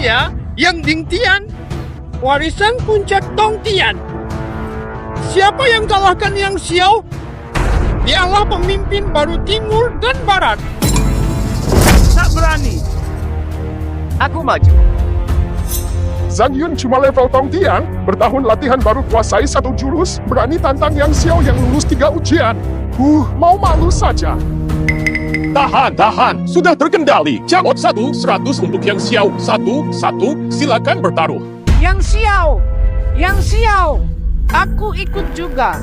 saya yang Dingtian, warisan puncak Dongtian. Siapa yang kalahkan Yang Xiao, dialah pemimpin baru timur dan barat. Tak berani. Aku maju. Zhang Yun cuma level Dongtian, bertahun latihan baru kuasai satu jurus, berani tantang Yang Xiao yang lulus 3 ujian. Mau malu saja. Tahan. Sudah terkendali. Jamot 100 untuk Yang Xiao. 1, silakan bertaruh. Yang Xiao, aku ikut juga.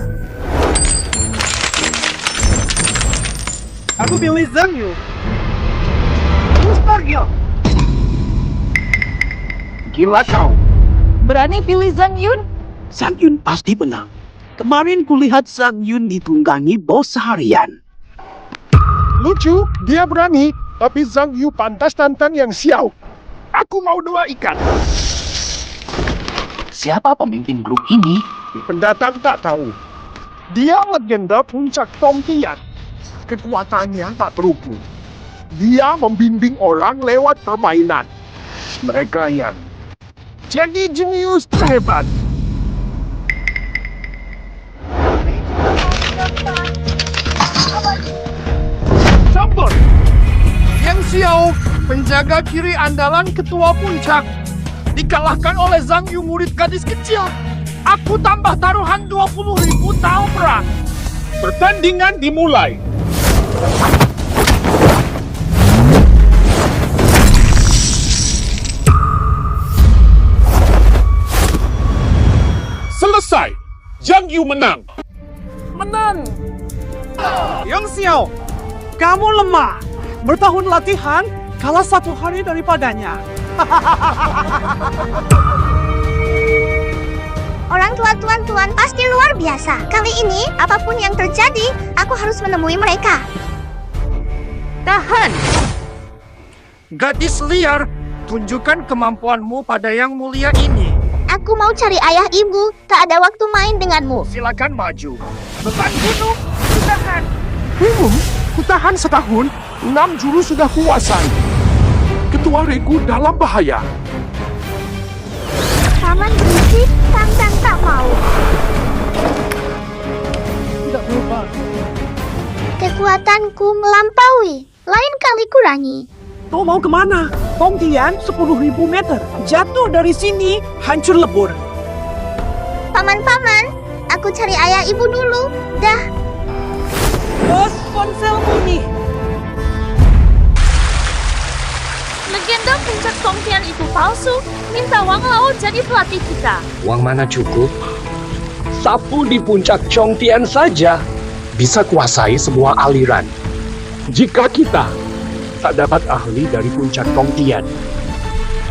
Aku pilih Zhang Yun. Mustahil. Gila kau. Berani pilih Zhang Yun? Zhang Yun pasti menang. Kemarin kulihat Zhang Yun ditunggangi bos seharian. Lucu, dia berani, tapi Zhang Yu pantas tantang Yang Xiao. Aku mau 2 ikan. Siapa pemimpin grup ini? Pendatang tak tahu. Dia legenda puncak Dongtian. Kekuatannya tak terukur. Dia membimbing orang lewat permainan. Mereka yang jadi jenius terhebat. Campur. Yang Xiao, penjaga kiri andalan ketua puncak, dikalahkan oleh Zhang Yu murid gadis kecil. Aku tambah taruhan 20.000 tahu perang. Pertandingan dimulai. Selesai. Zhang Yu menang. Yang Xiao, kamu lemah. Bertahun latihan, kalah 1 hari daripadanya. Orang tua tuan pasti luar biasa. Kali ini, apapun yang terjadi, aku harus menemui mereka. Tahan. Gadis liar, tunjukkan kemampuanmu pada Yang Mulia ini. Aku mau cari ayah ibu, tak ada waktu main denganmu. Silakan maju. Beban gunung, tahan. Kutahan setahun, 6 jurus sudah kuasai. Ketua Regu dalam bahaya. Paman berisik, tantang tak mau. Tidak berubah. Kekuatanku melampaui, lain kali kurangi. Kau mau kemana? Dongtian 10.000 meter. Jatuh dari sini, hancur lebur. Paman, aku cari ayah ibu dulu. Dah. Bos ponselmu nih. Legenda puncak Dongtian itu palsu. Minta Wang Lao jadi pelatih kita. Uang mana cukup? Sapu di puncak Chongtian saja bisa kuasai semua aliran. Jika kita tak dapat ahli dari puncak Dongtian,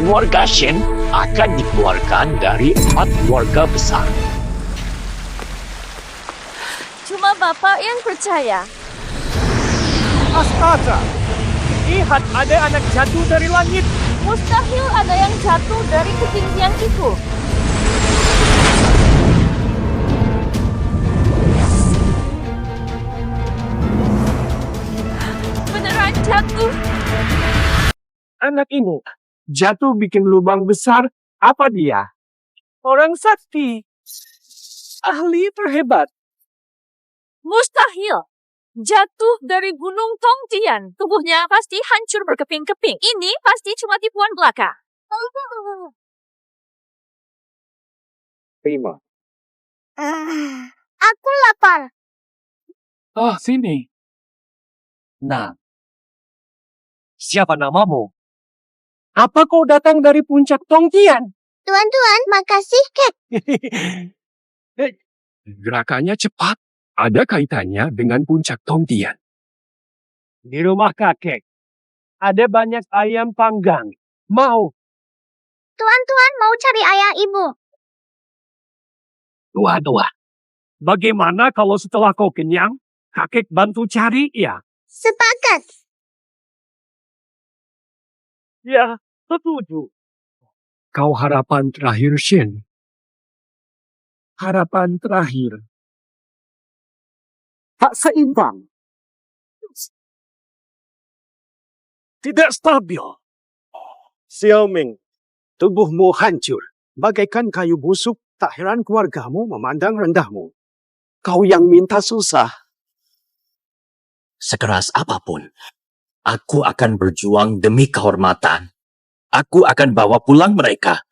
keluarga Shen akan dikeluarkan dari 4 keluarga besar. Cuma Bapak yang percaya. Astaga. Lihat, ada anak jatuh dari langit. Mustahil ada yang jatuh dari ketinggian itu. Beneran jatuh. Anak ini jatuh bikin lubang besar. Apa dia? Orang sakti. Ahli terhebat. Mustahil. Jatuh dari gunung Dongtian. Tubuhnya pasti hancur berkeping-keping. Ini pasti cuma tipuan belaka. Terima. Aku lapar. Sini. Nah, siapa namamu? Apa kau datang dari puncak Dongtian? Tuan, makasih, Kek. Gerakannya cepat. Ada kaitannya dengan puncak Dongtian. Di rumah kakek. Ada banyak ayam panggang. Mau? Tuan mau cari ayah ibu. Tua. Bagaimana kalau setelah kau kenyang, kakek bantu cari ya? Sepakat. Ya, setuju. Kau harapan terakhir, Shen. Harapan terakhir. Tak seimbang. Tidak stabil. Xiaoming, Tubuhmu hancur, bagaikan kayu busuk, tak heran keluargamu memandang rendahmu. Kau yang minta susah. Sekeras apapun, aku akan berjuang demi kehormatan. Aku akan bawa pulang mereka.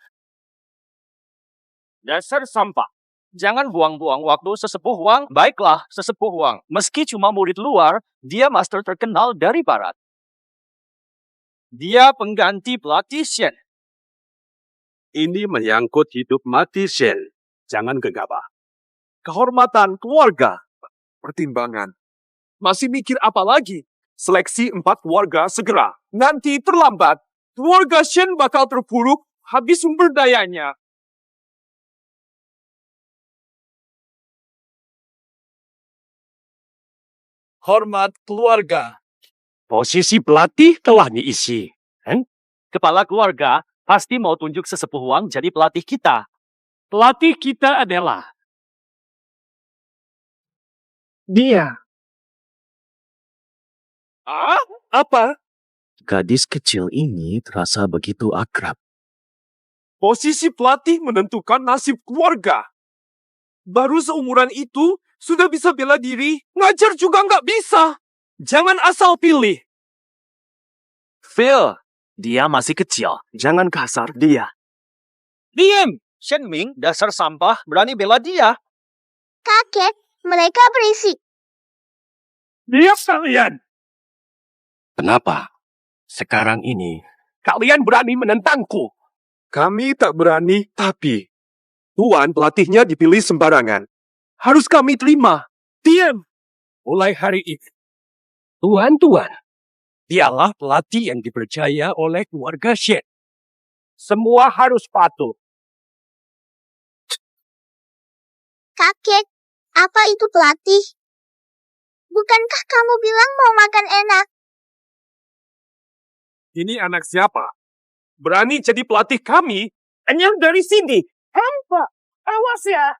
Dasar sampah. Jangan buang-buang waktu sesepuh Wang. Baiklah, sesepuh Wang. Meski cuma murid luar, dia master terkenal dari barat. Dia pengganti pelatih Shen. Ini menyangkut hidup mati Shen. Jangan gegabah. Kehormatan keluarga. Pertimbangan. Masih mikir apa lagi? Seleksi 4 keluarga segera. Nanti terlambat. Keluarga Shen bakal terpuruk habis sumber dayanya. Hormat keluarga. Posisi pelatih telah diisi. Kepala keluarga pasti mau tunjuk sesepuh Wang jadi pelatih kita. Pelatih kita adalah dia. Apa? Gadis kecil ini terasa begitu akrab. Posisi pelatih menentukan nasib keluarga. Baru seumuran itu, sudah bisa bela diri, ngajar juga nggak bisa. Jangan asal pilih. Phil, dia masih kecil. Jangan kasar dia. Diam! Shen Ming, dasar sampah, berani bela dia. Kakek, mereka berisik. Diam kalian! Kenapa? Sekarang ini, kalian berani menentangku. Kami tak berani, tapi Tuan pelatihnya dipilih sembarangan. Harus kami terima. Diam! Mulai hari ini, Tuan, dialah pelatih yang dipercaya oleh keluarga Shen. Semua harus patuh. Kakek, apa itu pelatih? Bukankah kamu bilang mau makan enak? Ini anak siapa? Berani jadi pelatih kami? Enyah dari sini. Hampa! Awas ya!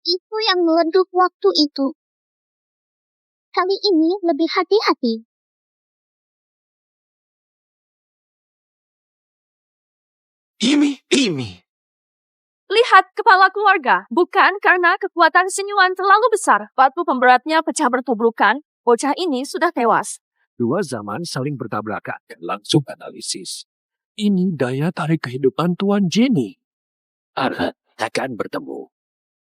Itu yang meleduk waktu itu. Kali ini lebih hati-hati. Imi. Lihat kepala keluarga, bukan karena kekuatan senyuman terlalu besar. Batu pemberatnya pecah bertubrukan, bocah ini sudah tewas. Dua zaman saling bertabrakan dan langsung analisis. Ini daya tarik kehidupan Tuan Jenny. Arhat akan bertemu.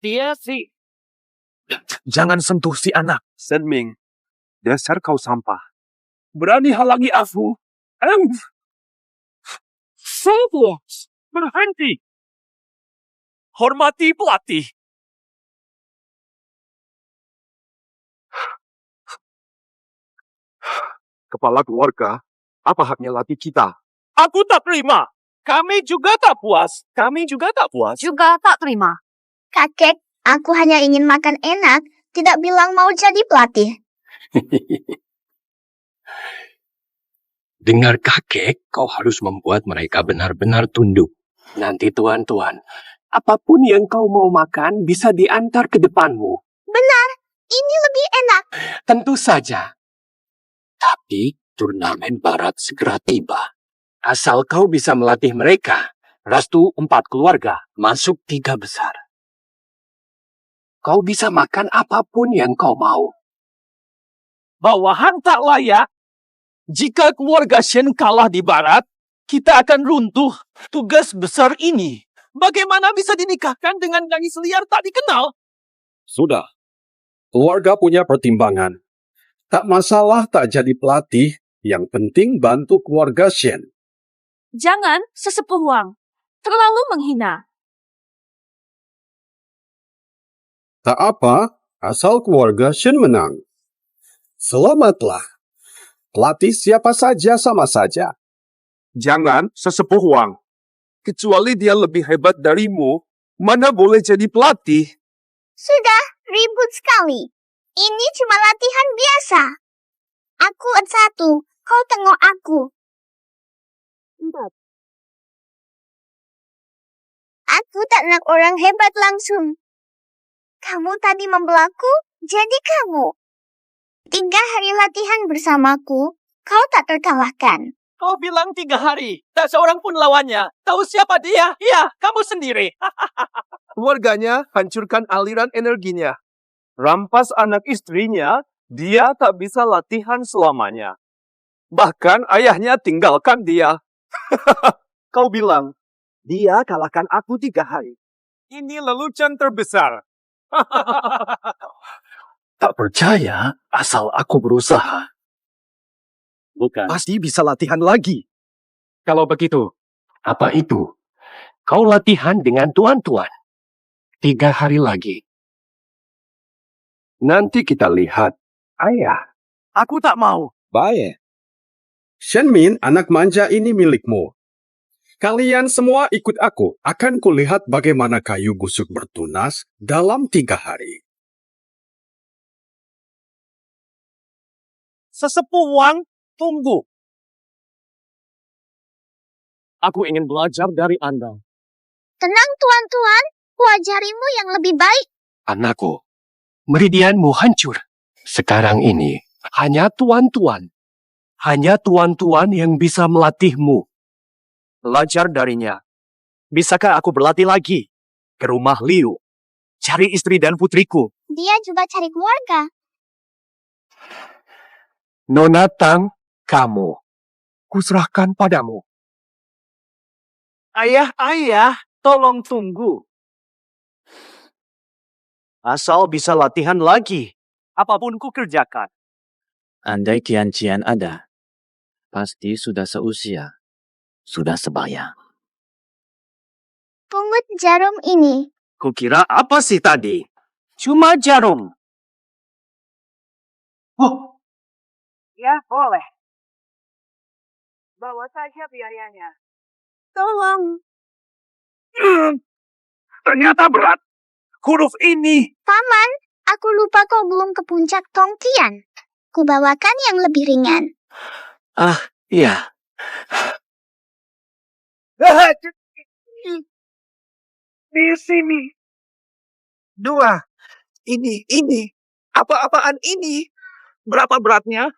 Dia sih. Jangan sentuh si anak. Shen Ming, dasar kau sampah. Berani halangi aku. Fokus! Berhenti! Hormati pelatih. Kepala keluarga, apa haknya latih kita? Aku tak terima. Kami juga tak puas. Juga tak terima. Kakek, aku hanya ingin makan enak, tidak bilang mau jadi pelatih. Dengar kakek, kau harus membuat mereka benar-benar tunduk. Nanti tuan, apapun yang kau mau makan bisa diantar ke depanmu. Benar, ini lebih enak. Tentu saja. Tapi turnamen barat segera tiba. Asal kau bisa melatih mereka, restu 4 keluarga, masuk 3 besar. Kau bisa makan apapun yang kau mau. Bawahan tak layak. Jika keluarga Shen kalah di barat, kita akan runtuh. Tugas besar ini, bagaimana bisa dinikahkan dengan gadis liar tak dikenal? Sudah. Keluarga punya pertimbangan. Tak masalah tak jadi pelatih, yang penting bantu keluarga Shen. Jangan, sesepuh Wang. Terlalu menghina. Tak apa, asal keluarga Shen menang. Selamatlah. Pelatih siapa saja sama saja. Jangan sesepuh Wang. Kecuali dia lebih hebat darimu, mana boleh jadi pelatih? Sudah, ribut sekali. Ini cuma latihan biasa. Aku 1, kau tengok aku. 4. Aku tak nak orang hebat langsung. Kamu tadi membelaku, jadi kamu. 3 hari latihan bersamaku, kau tak terkalahkan. Kau bilang 3 hari, tak seorang pun lawannya. Tahu siapa dia? Ya, kamu sendiri. Keluarganya hancurkan aliran energinya. Rampas anak istrinya, dia tak bisa latihan selamanya. Bahkan ayahnya tinggalkan dia. Kau bilang, dia kalahkan aku 3 hari. Ini lelucon terbesar. Tak percaya asal aku berusaha. Bukan. Pasti bisa latihan lagi. Kalau begitu, apa itu? Kau latihan dengan tuan-tuan. 3 hari lagi. Nanti kita lihat. Ayah. Aku tak mau. Baik. Shenmin, anak manja ini milikmu. Kalian semua ikut aku. Akan kulihat bagaimana kayu busuk bertunas dalam 3 hari. Sesepuh Wang, tunggu. Aku ingin belajar dari Anda. Tenang tuan-tuan, ku ajarimu yang lebih baik. Anakku, meridianmu hancur. Sekarang ini, hanya tuan-tuan. Hanya tuan-tuan yang bisa melatihmu. Belajar darinya. Bisakah aku berlatih lagi? Ke rumah Liu. Cari istri dan putriku. Dia juga cari keluarga. Nona Tang, kamu. Kuserahkan padamu. Ayah, tolong tunggu. Asal bisa latihan lagi. Apapun ku kerjakan. Andai Qian ada, pasti sudah seusia, sudah sebaya. Pungut jarum ini. Kukira apa sih tadi? Cuma jarum. Oh, Ya, boleh. Bawa saja biayanya. Tolong. Ternyata berat. Huruf ini. Paman, aku lupa kau belum ke puncak Tongkian. Kubawakan yang lebih ringan. Iya, Di sini. 2. Ini. Apa-apaan ini? Berapa beratnya?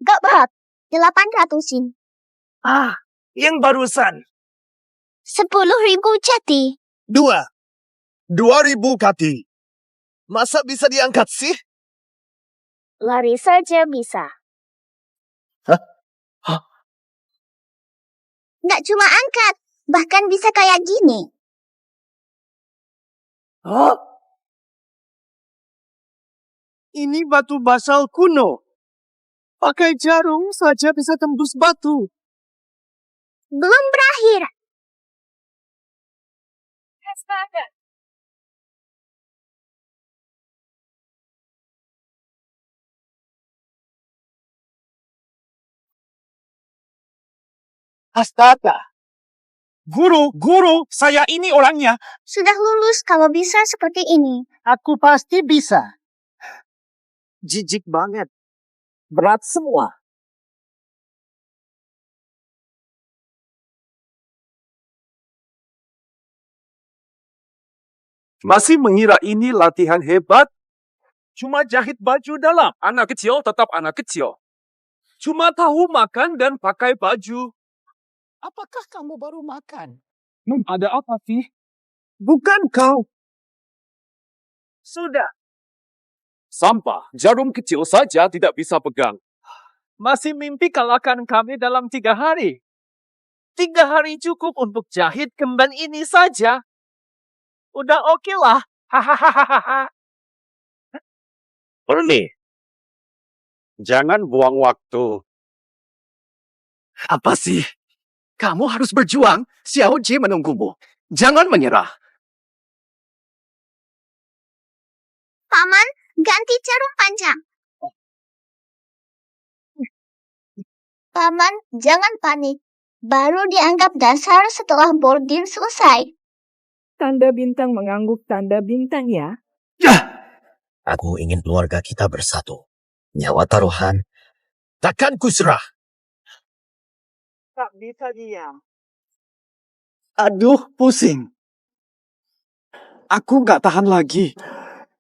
Gak berat. 800-in. Yang barusan. 10.000 jati. 2.000 kaki. Masa bisa diangkat sih? Lari saja bisa. Gak cuma angkat, bahkan bisa kayak gini. Ini batu basal kuno. Pakai jarum saja bisa tembus batu. Belum berakhir. Astaga. Astaga. Guru, saya ini orangnya. Sudah lulus kalau bisa seperti ini. Aku pasti bisa. jijik banget. Berat semua. Masih mengira ini latihan hebat? Cuma jahit baju dalam. Anak kecil tetap anak kecil. Cuma tahu makan dan pakai baju. Apakah kamu baru makan? Ada apa sih? Bukan kau. Sudah. Sampah, jarum kecil saja tidak bisa pegang. Masih mimpi kalahkan kami dalam 3 hari. 3 hari cukup untuk jahit kemban ini saja. Udah oke lah. Hahaha. Ernie, jangan buang waktu. Apa sih? Kamu harus berjuang. Xiao Ji menunggumu. Jangan menyerah. Paman, ganti jarum panjang. Paman, jangan panik. Baru dianggap dasar setelah boarding selesai. Tanda bintang mengangguk tanda bintang ya. Aku ingin keluarga kita bersatu. Nyawa taruhan, takkan kuserah. Tak bisa diam. Aduh, pusing. Aku gak tahan lagi.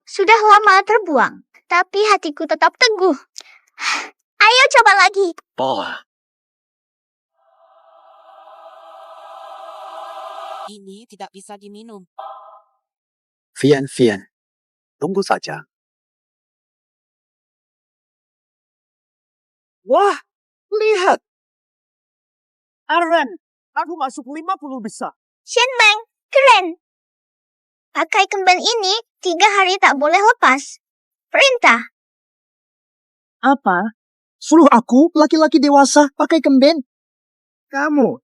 Sudah lama terbuang. tapi hatiku tetap teguh. Ayo coba lagi. Po, Ini tidak bisa diminum. Vian, tunggu saja. Wah, lihat. Aren, aku masuk 50 besar. Shenmeng, keren. Pakai kemben ini 3 hari tak boleh lepas. Perintah. Apa? Suruh aku, laki-laki dewasa, pakai kemben? Kamu.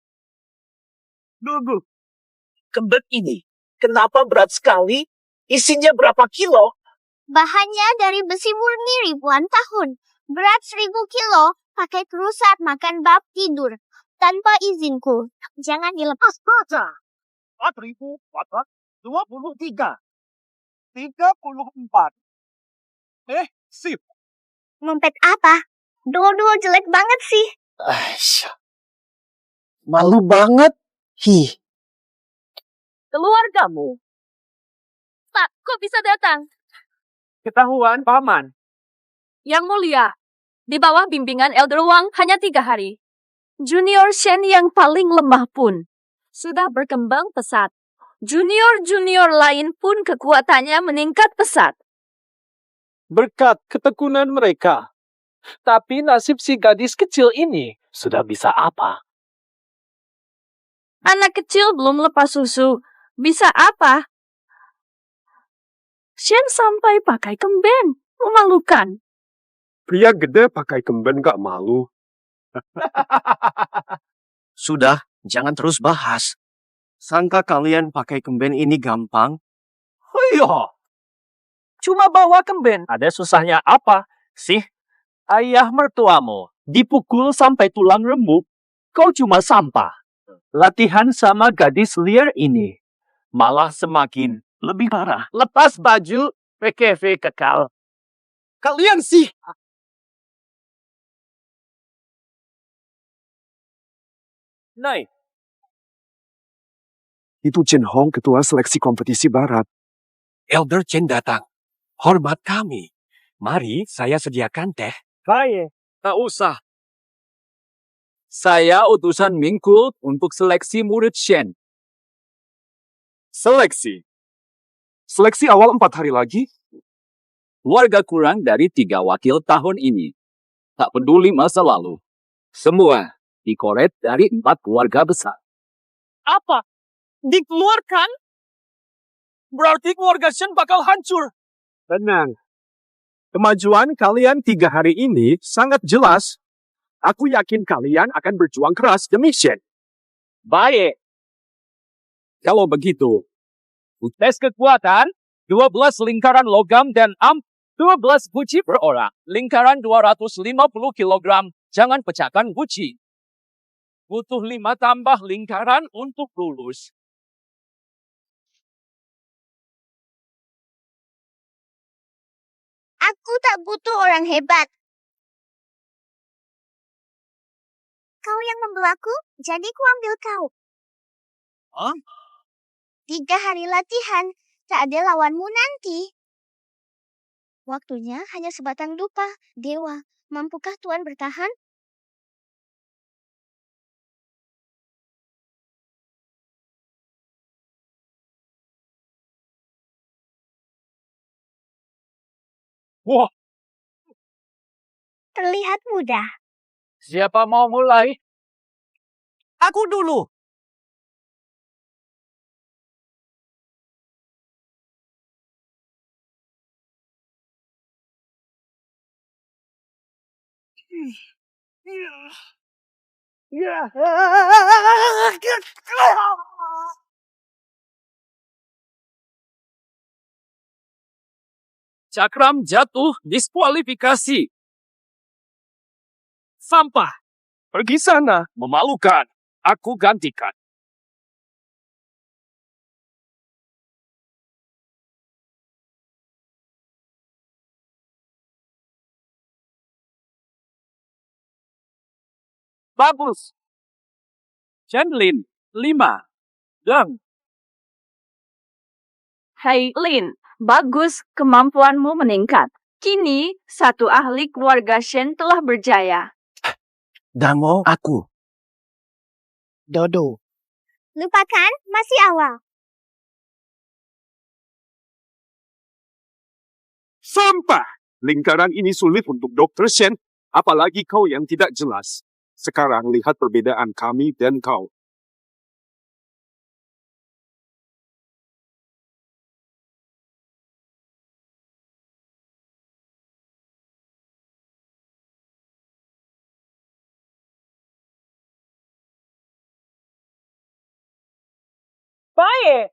Dulu. Kemben ini, kenapa berat sekali? Isinya berapa kilo? Bahannya dari besi murni ribuan tahun. Berat 1000 kilo. Pakai terus saat makan bab tidur. Tanpa izinku. Jangan dilepas. Astaga! 4.423. 34. Sip. Ngompet apa? Dua-dua jelek banget sih. Malu banget. Keluargamu. Pak, kok bisa datang? Ketahuan, Paman. Yang mulia, di bawah bimbingan Elder Wang hanya 3 hari. Junior Shen yang paling lemah pun sudah berkembang pesat. Junior-junior lain pun kekuatannya meningkat pesat. Berkat ketekunan mereka. Tapi nasib si gadis kecil ini sudah bisa apa? Anak kecil belum lepas susu. Bisa apa? Shen sampai pakai kemben. Memalukan. Pria gede pakai kemben gak malu. Sudah, jangan terus bahas. Sangka kalian pakai kemben ini gampang? Iya. Cuma bawa kemben. Ada susahnya apa sih? Ayah mertuamu dipukul sampai tulang remuk. Kau cuma sampah. Latihan sama gadis liar ini malah semakin lebih parah. Lepas baju, PKV kekal. Kalian sih! Naik. Itu Chen Hong, ketua seleksi kompetisi barat. Elder Chen datang. Hormat kami. Mari saya sediakan teh. Baik. Tak usah. Saya utusan Mingkul untuk seleksi murid Shen. Seleksi. Seleksi awal 4 hari lagi? Warga kurang dari 3 wakil tahun ini. Tak peduli masa lalu. Semua dikoret dari 4 keluarga besar. Apa? Dikeluarkan? Berarti keluarga Shen bakal hancur. Tenang. Kemajuan kalian 3 hari ini sangat jelas. Aku yakin kalian akan berjuang keras demi Shen. Baik. Kalau begitu, tes kekuatan 12 lingkaran logam dan 12 guci per orang. Lingkaran 250 kg. Jangan pecahkan guci. Butuh 5 tambah lingkaran untuk lulus. Aku tak butuh orang hebat. Kau yang membelaku, jadi ku ambil kau. Hah? 3 hari latihan, tak ada lawanmu nanti. Waktunya hanya sebatang dupa. Dewa, mampukah Tuan bertahan? Wah, Terlihat mudah. siapa mau mulai? Aku dulu! Cakram jatuh, diskualifikasi. Sampah. Pergi sana. Memalukan. Aku gantikan. Bagus. Chenlin, 5. Deng. Hai Lin, bagus kemampuanmu meningkat. Kini, satu ahli keluarga Shen telah berjaya. Dango, aku. Dodo. Lupakan, masih awal. Sampah! Lingkaran ini sulit untuk Dr. Shen, apalagi kau yang tidak jelas. Sekarang lihat perbedaan kami dan kau. Baik.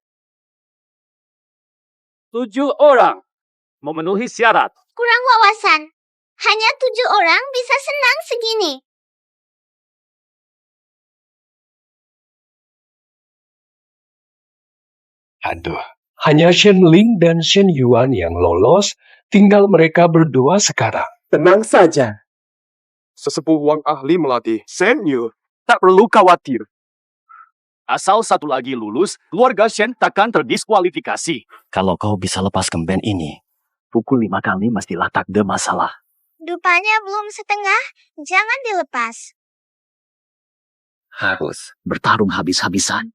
7 orang memenuhi syarat. Kurang wawasan. Hanya 7 orang bisa senang segini. Aduh, hanya Shen Ling dan Shen Yuan yang lolos, tinggal mereka berdua sekarang. Tenang saja. Sesepuh Wang ahli melatih Shen Yu. Tak perlu khawatir. Asal satu lagi lulus, keluarga Shen takkan terdiskualifikasi. Kalau kau bisa lepas kemben ini, pukul 5 kali mestilah tak ada masalah. Dupanya belum setengah, jangan dilepas. Harus bertarung habis-habisan.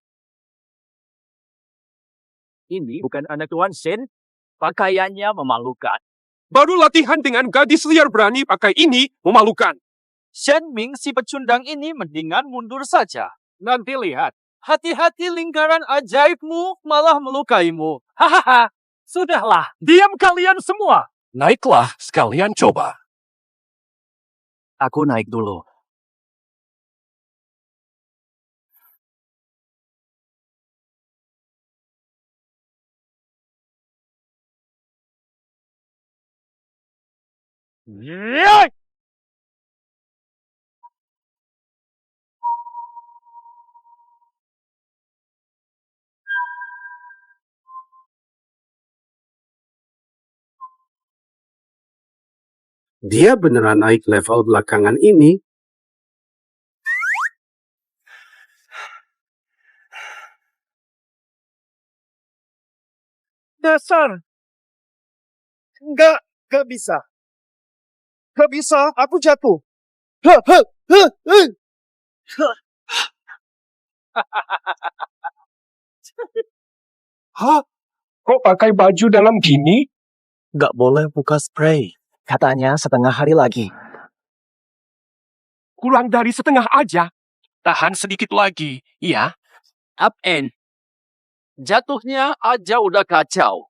Ini bukan anak Tuan Shen. Pakaiannya memalukan. Baru latihan dengan gadis liar berani pakai ini memalukan. Shen Ming si pecundang ini mendingan mundur saja. Nanti lihat. Hati-hati lingkaran ajaibmu malah melukaimu. Hahaha. Sudahlah, diam kalian semua. Naiklah, sekalian coba. Aku naik dulu. Yeay! Dia beneran naik level belakangan ini. Dasar. Nggak bisa. Nggak bisa, aku jatuh. Huh, huh, huh, huh. Hah? Kok pakai baju dalam gini? Gak boleh buka spray. Katanya setengah hari lagi. Kurang dari setengah aja. Tahan sedikit lagi, ya. Up end. Jatuhnya aja udah kacau.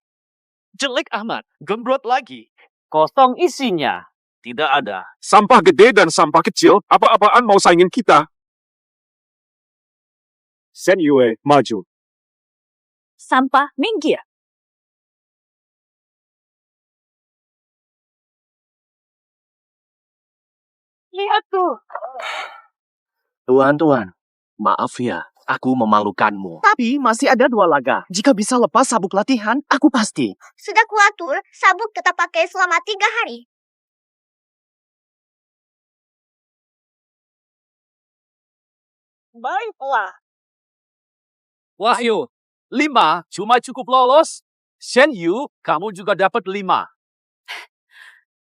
Jelek amat. Gembrot lagi. Kosong isinya. Tidak ada. Sampah gede dan sampah kecil, apa-apaan mau saingin kita. Shen Yue, maju. Sampah minggir. Lihat tuh. Tuan, maaf ya. Aku memalukanmu. Tapi masih ada 2 laga. Jika bisa lepas sabuk latihan, aku pasti. Sudah kuatur, sabuk tetap pakai selama 3 hari. Baiklah. Wahyu, 5 cuma cukup lolos. Shen Yu, kamu juga dapat 5.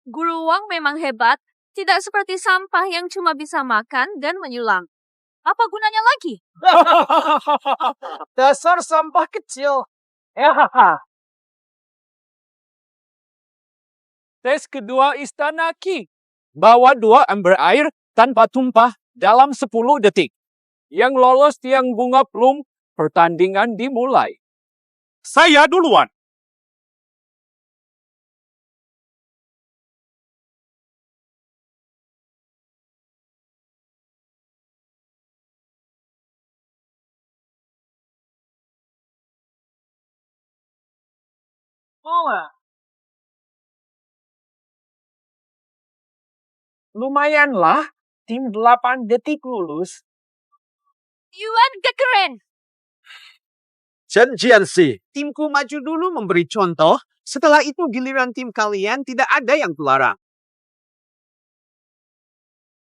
Guru Wang memang hebat. Tidak seperti sampah yang cuma bisa makan dan menyulam. Apa gunanya lagi? Dasar sampah kecil. Tes kedua Istana Qi. Bawa 2 ember air tanpa tumpah dalam 10 detik. Yang lolos tiang bunga plum, pertandingan dimulai. Saya duluan. Lumayanlah, tim 8 detik lulus. Yuan keren. Chen Jianxi, timku maju dulu memberi contoh. Setelah itu giliran tim kalian tidak ada yang terlarang.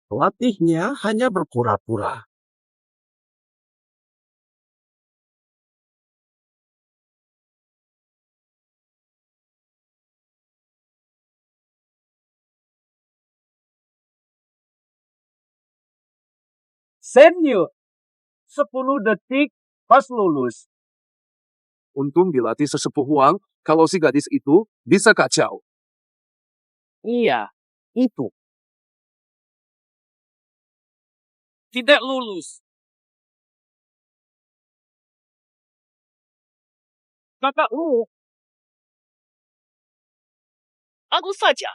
Pelatihnya hanya berpura-pura. Senior. 10 detik pas lulus. Untung dilatih sesepuh Wang, kalau si gadis itu bisa kacau. Iya, itu. Tidak lulus. Kakakmu. Aku saja.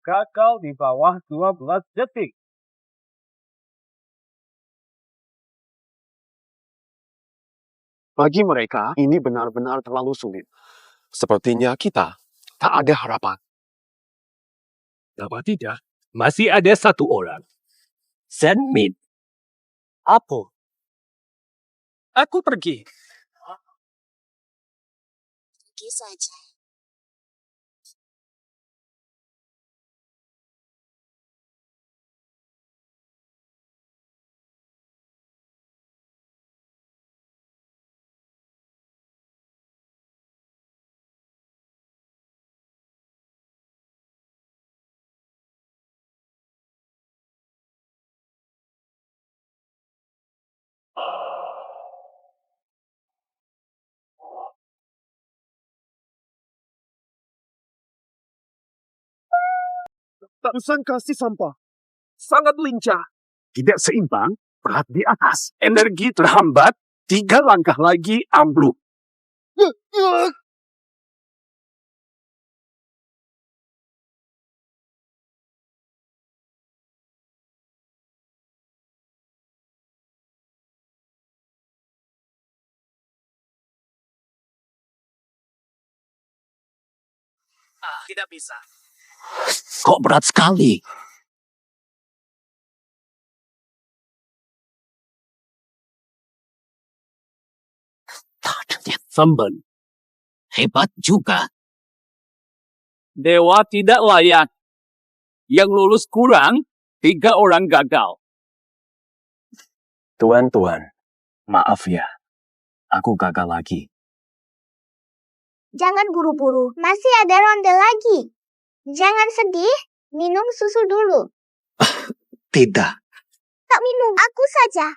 Gagal di bawah 12 detik. Bagi mereka, ini benar-benar terlalu sulit. Sepertinya kita tak ada harapan. Apa tidak? Masih ada satu orang. Senmin. Apa? Aku pergi. Pergi saja. Tak sangka si sampah. Sangat lincah. Tidak seimbang, berat di atas. Energi terhambat, 3 langkah lagi ambruk. Tidak bisa. Kok berat sekali? Samban. Hebat juga. Dewa tidak layak. Yang lulus kurang, 3 orang gagal. Tuan-tuan, maaf ya. Aku gagal lagi. Jangan buru-buru, masih ada ronde lagi. Jangan sedih, minum susu dulu. Tidak. Tak minum, aku saja.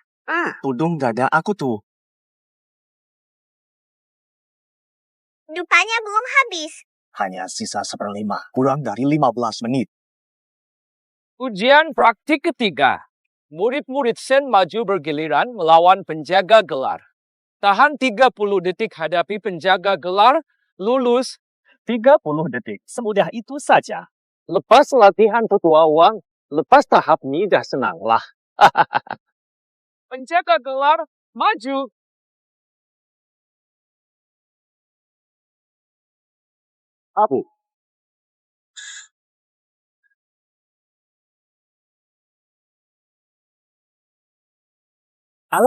Tudung dada aku tuh. Dupanya belum habis. Hanya sisa 1/5, kurang dari 15 menit. Ujian praktik ketiga. Murid-murid Sen maju bergiliran melawan penjaga gelar. Tahan 30 detik hadapi penjaga gelar, lulus 30 detik. Semudah itu saja. lepas latihan tetua uang, lepas tahap ini dah senanglah. Penjaga gelar, maju. Abu.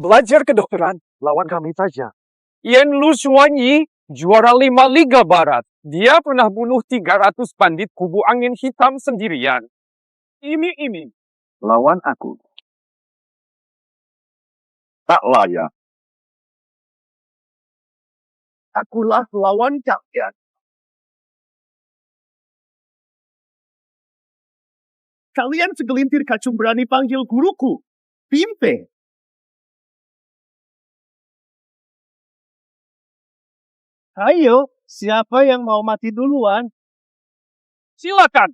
Belajar kedokteran. Lawan kami saja. Yan Lu Xuanyi, juara 5 Liga Barat. Dia pernah bunuh 300 bandit kubu angin hitam sendirian. Ini. Lawan aku. Tak layak. Akulah lawan kalian. Kalian segelintir kacung berani panggil guruku. Pimpe. Ayo, siapa yang mau mati duluan? Silakan.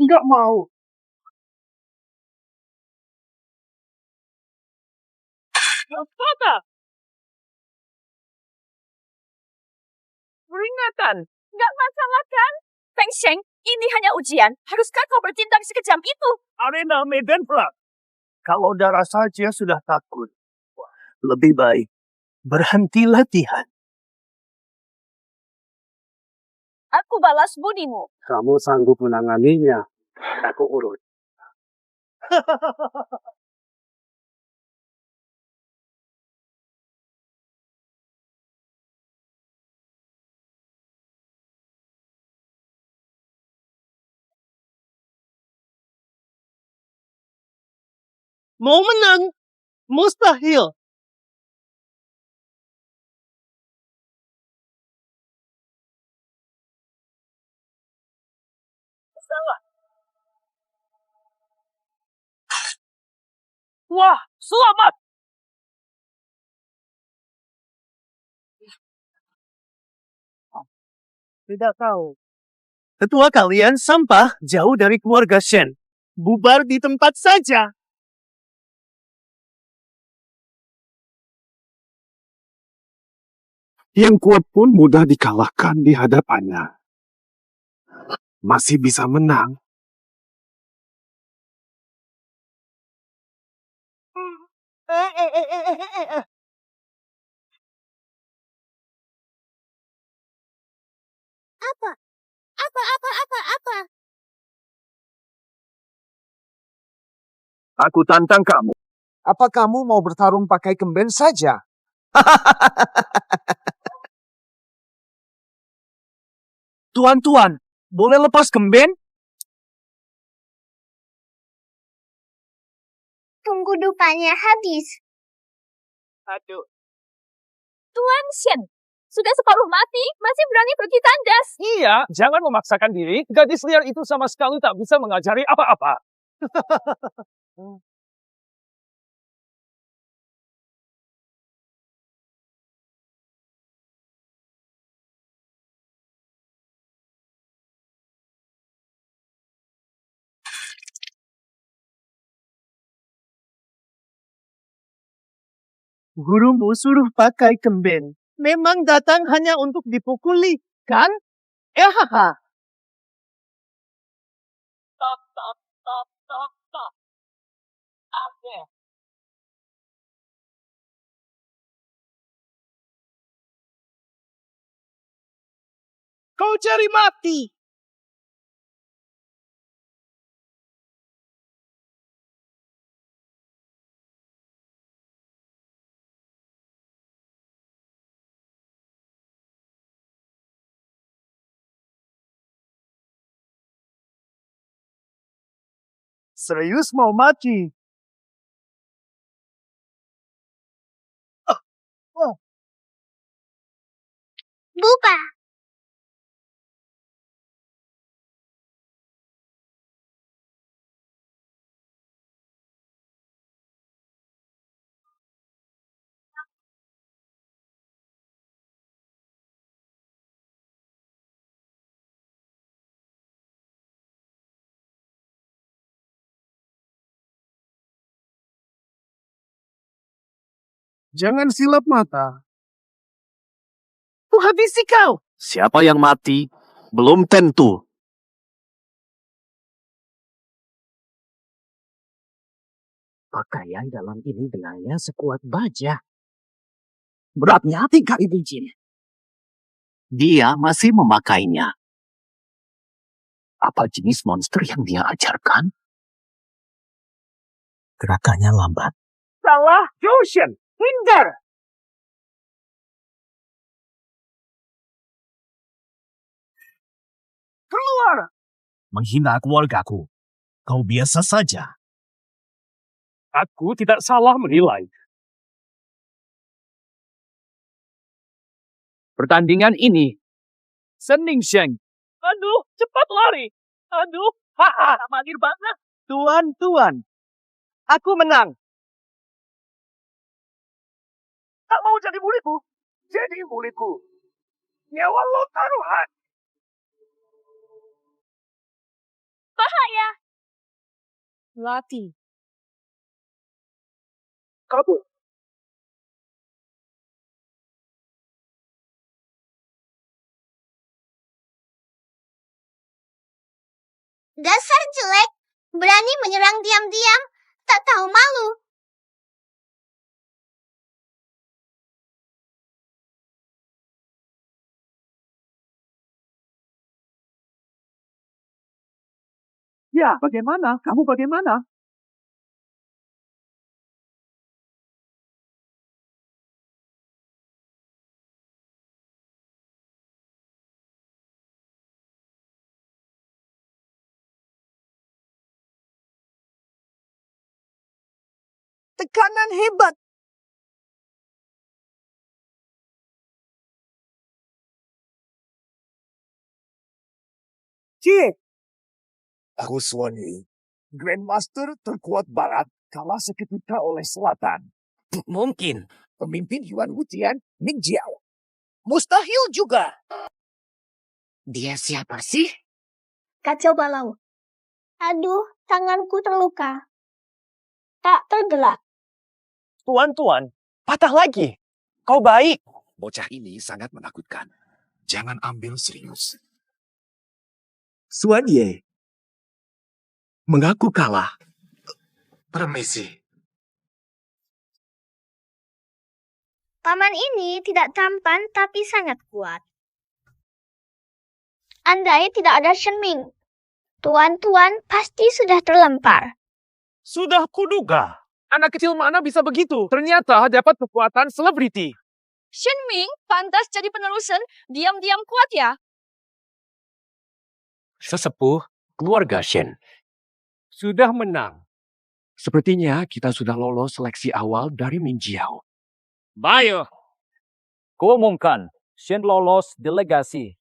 Enggak mau. Apa? Peringatan. Nggak masalah kan? Feng Sheng, ini hanya ujian. Haruskah kau bertindak sekejam itu? Arena medan perang. Kalau darah saja sudah takut. Lebih baik berhenti latihan. Aku balas budimu. Kamu sanggup menanganinya. Aku urut. Mau menang? Mustahil. Salah. Wah, selamat. Tidak tahu. Ketua kalian sampah jauh dari keluarga Shen. Bubar di tempat saja. Yang kuat pun mudah dikalahkan di hadapannya. Masih bisa menang. Apa? Apa? Aku tantang kamu. Apa kamu mau bertarung pakai kemben saja? Tuan, boleh lepas kemben? Tunggu dupanya habis. Aduh. Tuan Shen, sudah separuh mati, masih berani pergi tandas. Iya, jangan memaksakan diri. Gadis liar itu sama sekali tak bisa mengajari apa-apa. Gurumu suruh pakai kemben. Memang datang hanya untuk dipukuli, kan? Hahaha. Tok. Oke. Kau cari mati. Serius mau mati? Buka. Jangan silap mata. Ku habisi kau. Siapa yang mati? Belum tentu. Pakaian dalam ini benarnya sekuat baja. Beratnya 3.000 jin. Dia masih memakainya. Apa jenis monster yang dia ajarkan? Gerakannya lambat. Salah, Joshen. Hindar. Keluar. Menghina keluargaku. Kau biasa saja. Aku tidak salah menilai. Pertandingan ini. Sening Sheng. Aduh, cepat lari. Aduh, manir banget. Tuan. Aku menang. Tak mau jadi muridku. Jadi muridku. Nyawa lo taruhan. Bahaya. Latih. Kabur. Dasar jelek. Berani menyerang diam-diam. Tak tahu malu. Ya, bagaimana? Kamu bagaimana? tekanan hebat. Cik, Aku Swanee, Grandmaster terkuat Barat kalah seketika oleh Selatan. Mungkin. Pemimpin Yuan Wutian, Ming Jiao. Mustahil juga. Dia siapa sih? Kacau balau. Aduh, tanganku terluka. Tak tergerak. Tuan, patah lagi. Kau baik. Bocah ini sangat menakutkan. Jangan ambil serius. Suan Ye. Mengaku kalah. Permisi. Paman ini tidak tampan tapi sangat kuat. Andai tidak ada Shen Ming, tuan-tuan pasti sudah terlempar. Sudah kuduga. Anak kecil mana bisa begitu? Ternyata dapat kekuatan selebriti. Shen Ming pantas jadi penerusan, diam-diam kuat ya. Sesepuh keluarga Shen sudah menang. Sepertinya kita sudah lolos seleksi awal dari Ming Jiao. Bayo. Kuumumkan, Shen lolos delegasi.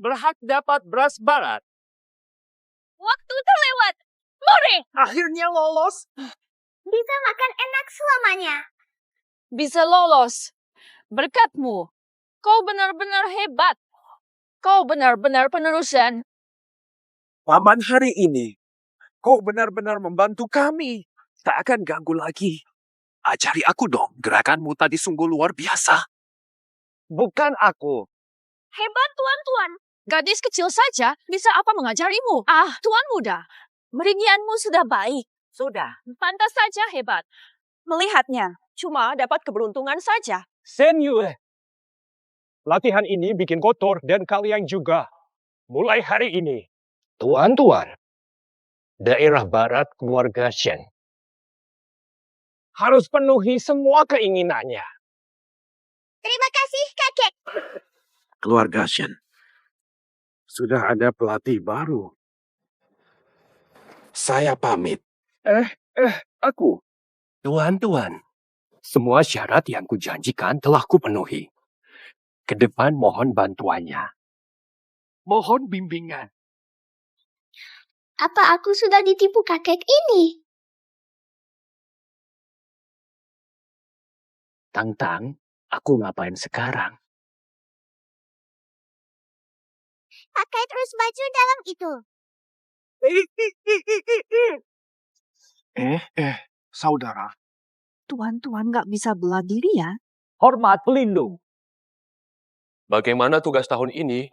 Berhak dapat beras barat. Waktu terlewat. Mori! Akhirnya lolos. Bisa makan enak selamanya. Bisa lolos. Berkatmu. Kau benar-benar hebat. Kau benar-benar penerusan. Paman hari ini, kau benar-benar membantu kami. Tak akan ganggu lagi. Ajari aku dong, gerakanmu tadi sungguh luar biasa. Bukan aku. Hebat, tuan-tuan. Gadis kecil saja bisa apa mengajarimu? Ah, tuan muda. Meringianmu sudah baik. sudah. Pantas saja hebat. Melihatnya, cuma dapat keberuntungan saja. Shen Yue. Latihan ini bikin kotor dan kalian juga. Mulai hari ini, tuan-tuan, daerah barat keluarga Shen harus penuhi semua keinginannya. Terima kasih, kakek. Keluarga Shen. Sudah ada pelatih baru. Saya pamit. Aku. Tuan-tuan, semua syarat yang kujanjikan telah kupenuhi. Ke depan mohon bantuannya. Mohon bimbingan. Apa aku sudah ditipu kakek ini? Tang-tang, aku ngapain sekarang? Pakai terus baju dalam itu. Saudara. Tuan-tuan nggak bisa bela diri ya. Hormat pelindung. Bagaimana tugas tahun ini?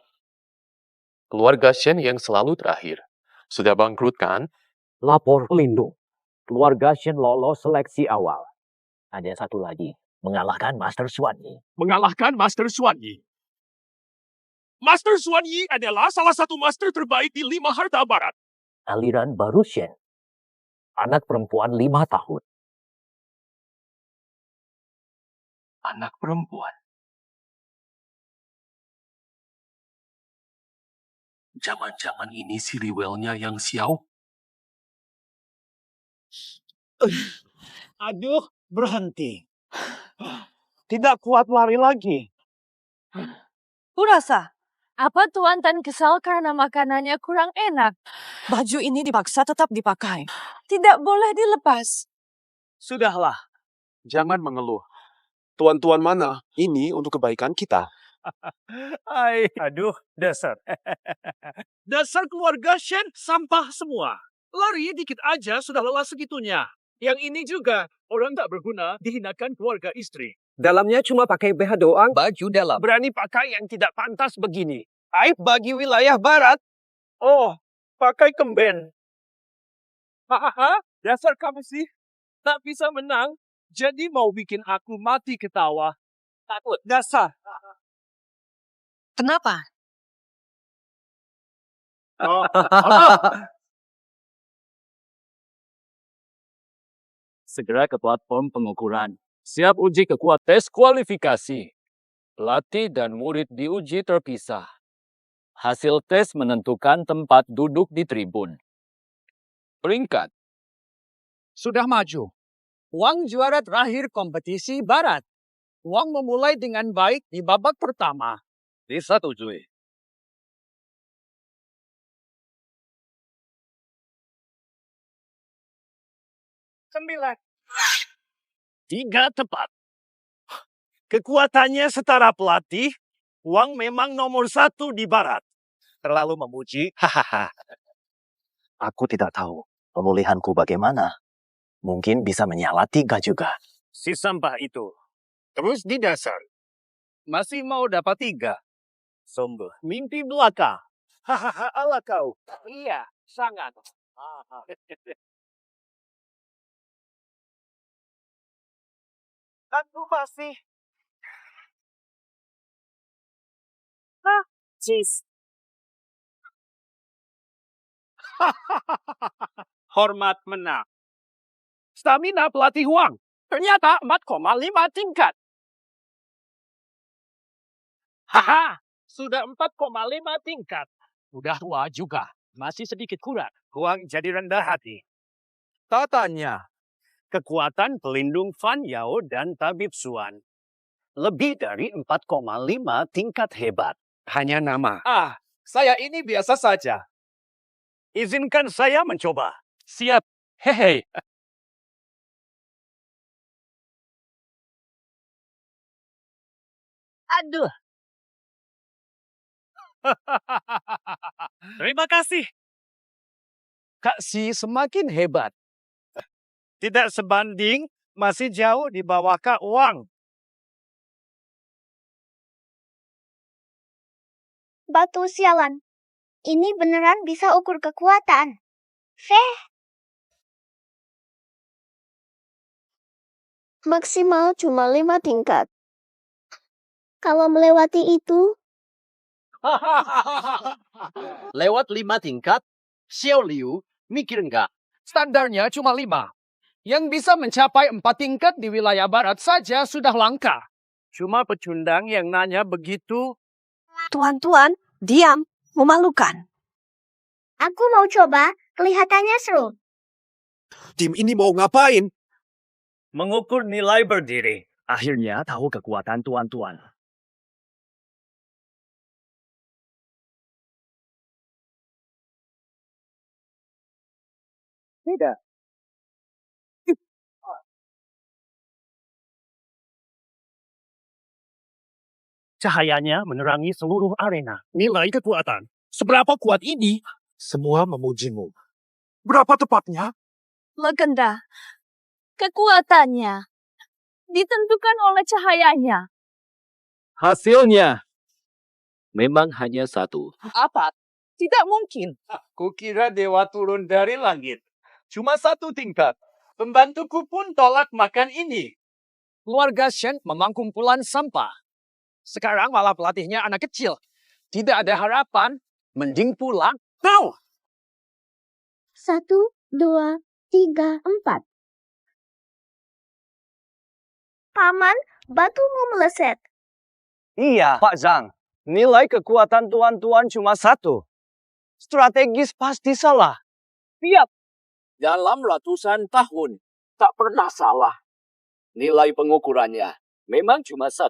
Keluarga Shen yang selalu terakhir. Sudah bangkrut kan? Lapor pelindung. Keluarga Shen lolos seleksi awal. Ada satu lagi. Mengalahkan Master Xuan Yi. Mengalahkan Master Xuan Yi. Master Xuan Yi adalah salah satu master terbaik di 5 harta barat. Aliran baru Shen. Anak perempuan 5 tahun. Anak perempuan. Jangan-jangan ini si Liwelnya yang Xiao? Aduh, berhenti. Tidak kuat lari lagi. Kurasa, Apa tuan Tan kesal karena makanannya kurang enak? baju ini dipaksa tetap dipakai. Tidak boleh dilepas. Sudahlah, jangan mengeluh. Tuan-tuan mana? Ini untuk kebaikan kita. Aduh, dasar. Dasar keluarga Shen sampah semua. Lari dikit aja sudah lelah segitunya. Yang ini juga, orang tak berguna dihinakan keluarga istri. Dalamnya cuma pakai BH doang. Baju dalam. Berani pakai yang tidak pantas begini. Aib bagi wilayah barat. Oh, pakai kemben. Hahaha, dasar kamu sih. Tak bisa menang, jadi mau bikin aku mati ketawa. Takut. Dasar. Kenapa? Segera ke platform pengukuran. Siap uji kekuatan tes kualifikasi. Pelatih dan murid diuji terpisah. Hasil tes menentukan tempat duduk di tribun. Peringkat. sudah maju. Wang juara terakhir kompetisi barat. Wang memulai dengan baik di babak pertama. Disetujui. 9. 3 tepat. Kekuatannya setara pelatih, Wang memang nomor 1 di barat. Terlalu memuji, hahaha. Aku tidak tahu pemulihanku bagaimana. Mungkin bisa menyala 3 juga. Si sampah itu. Terus di dasar. Masih mau dapat 3. Sombong. Mimpi belaka. Hahaha, ala kau. Iya, sangat. Aku masih. Cheese. Hormat menang. Stamina pelatih Wang. Ternyata 4,5 tingkat. Haha, sudah 4,5 tingkat. Udah tua juga. Masih sedikit kurang. Wang jadi rendah hati. Tatanya. Kekuatan pelindung Fan Yao dan Tabib Suan. Lebih dari 4,5 tingkat hebat. Hanya nama. Saya ini biasa saja. Izinkan saya mencoba. Siap. Hehe. Aduh. Terima kasih. Kak Si semakin hebat. Tidak sebanding, masih jauh di bawah Kak Wang. Batu sialan. Ini beneran bisa ukur kekuatan. Feh. Maksimal cuma 5 tingkat. Kalau melewati itu, Lewat 5 tingkat, Xiao Liu mikir enggak. Standarnya cuma 5. Yang bisa mencapai 4 tingkat di wilayah barat saja sudah langka. Cuma pecundang yang nanya begitu. Tuan-tuan, diam. Memalukan. aku mau coba. Kelihatannya seru. Tim ini mau ngapain? Mengukur nilai berdiri. Akhirnya tahu kekuatan tuan-tuan. Tidak. Cahayanya menerangi seluruh arena. Nilai kekuatan. Seberapa kuat ini? Semua memujimu. Berapa tepatnya? Legenda. Kekuatannya ditentukan oleh cahayanya. Hasilnya memang hanya 1. Apa? Tidak mungkin. Kukira dewa turun dari langit. Cuma 1 tingkat. Pembantuku pun tolak makan ini. Keluarga Shen memang kumpulan sampah. Sekarang malah pelatihnya anak kecil. Tidak ada harapan. Mending pulang. Now! 1, 2, 3, 4. Paman, batumu meleset. Iya, Pak Zhang. Nilai kekuatan tuan-tuan cuma 1. Strategis pasti salah. Siap. Dalam ratusan tahun, tak pernah salah. Nilai pengukurannya memang cuma 1.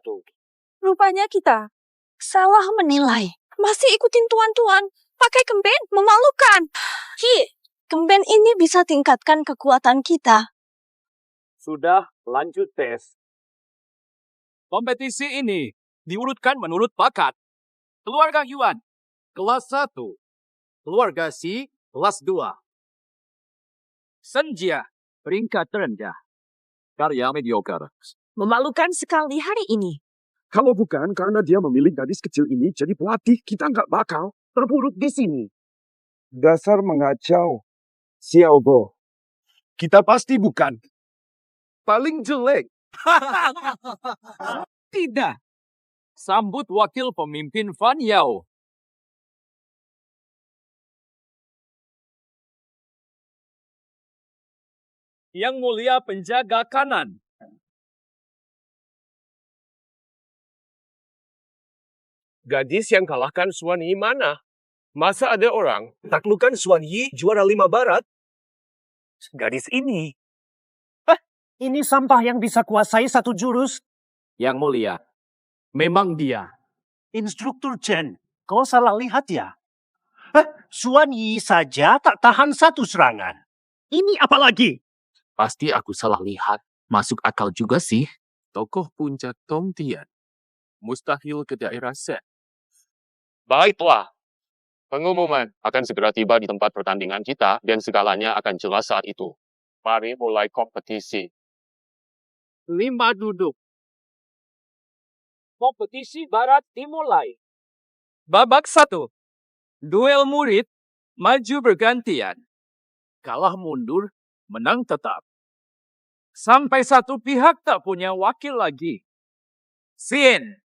Rupanya kita salah menilai. Masih ikutin tuan-tuan. Pakai kemben memalukan. Kemben ini bisa tingkatkan kekuatan kita. Sudah lanjut tes. Kompetisi ini diurutkan menurut bakat. Keluarga Yuan, kelas 1. Keluarga Si, kelas 2. Senjia, peringkat terendah. Karya mediocre. Memalukan sekali hari ini. Kalau bukan karena dia memilih gadis kecil ini jadi pelatih, kita nggak bakal terpuruk di sini. Dasar mengacau. Xiaobo. Kita pasti bukan. Paling jelek. Tidak. Sambut wakil pemimpin Fan Yao. Yang mulia penjaga kanan. Gadis yang kalahkan Suan Yi mana? Masa ada orang taklukan Suan Yi juara 5 barat? Gadis ini Ini sampah yang bisa kuasai satu jurus. Yang mulia, memang dia. Instruktur Chen, kau salah lihat ya? Xuan Yi saja tak tahan satu serangan. Ini apa lagi? Pasti aku salah lihat. Masuk akal juga sih. Tokoh puncak Tongtian. Mustahil ke daerah Sen. Baiklah. Pengumuman akan segera tiba di tempat pertandingan kita dan segalanya akan jelas saat itu. Mari mulai kompetisi. 5 duduk. Kompetisi barat dimulai. Babak 1. Duel murid, maju bergantian. Kalah mundur, menang tetap. Sampai satu pihak tak punya wakil lagi. Sin.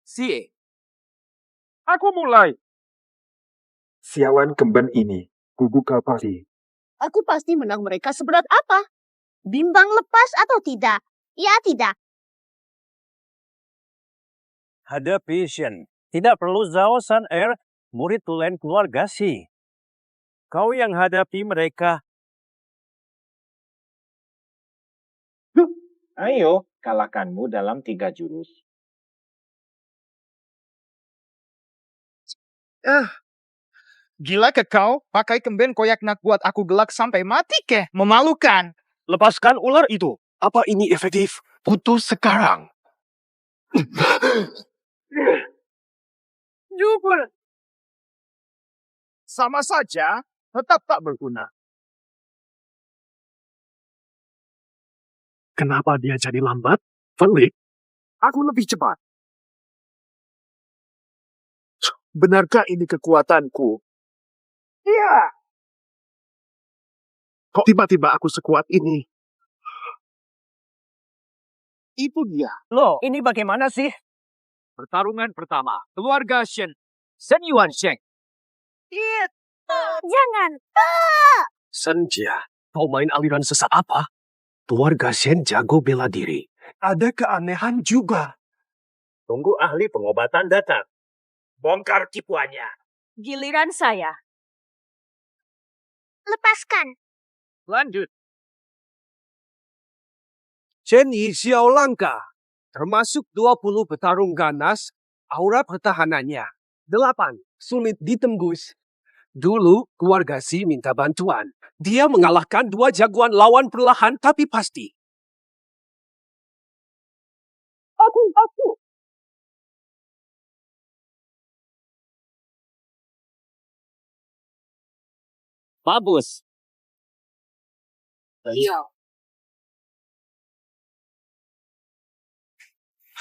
Sie. Aku mulai. Siawan kemban ini, gugu pasti. Aku pasti menang mereka seberat apa? Bimbang lepas atau tidak? Ya tidak. Hadapi Shen. Tidak perlu Zhao San Er, murid tulen keluarga Si. Kau yang hadapi mereka. Ayo, kalahkanmu dalam 3 jurus. Gila ke kau? Pakai kemben koyak nak buat aku gelak sampai mati keh? Memalukan. Lepaskan ular itu. Apa ini efektif? Putus sekarang. Jubur. Sama saja, tetap tak berguna. Kenapa dia jadi lambat? Feli, aku lebih cepat. Benarkah ini kekuatanku? Iya. Kok tiba-tiba aku sekuat ini? Itu dia. Loh, ini bagaimana sih? Pertarungan pertama. Keluarga Shen. Shen Yuan Sheng. Jangan. Senja, kau main aliran sesat apa? Keluarga Shen jago bela diri. Ada keanehan juga. Tunggu ahli pengobatan datang. Bongkar tipuannya. Giliran saya. Lepaskan. Lanjut. Chen Yi Xiao Langka, termasuk 20 petarung ganas, aura pertahanannya 8, sulit ditembus. Dulu, keluarga Si minta bantuan. Dia mengalahkan 2 jagoan lawan perlahan tapi pasti. Aku. Bagus. Iya.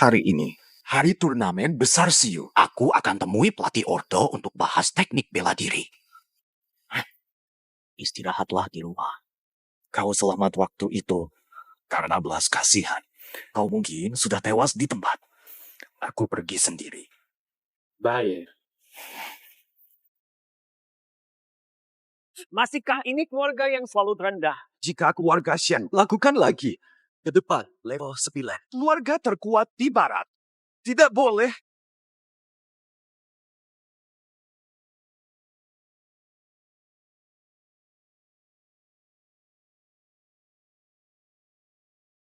Hari ini, hari turnamen besar Siu. Aku akan temui pelatih Ordo untuk bahas teknik bela diri. Istirahatlah di rumah. Kau selamat waktu itu karena belas kasihan. Kau mungkin sudah tewas di tempat. Aku pergi sendiri. Baik. Masihkah ini keluarga yang selalu terendah? Jika keluarga Shen lakukan lagi, ke depan level 9. Keluarga terkuat di barat. Tidak boleh.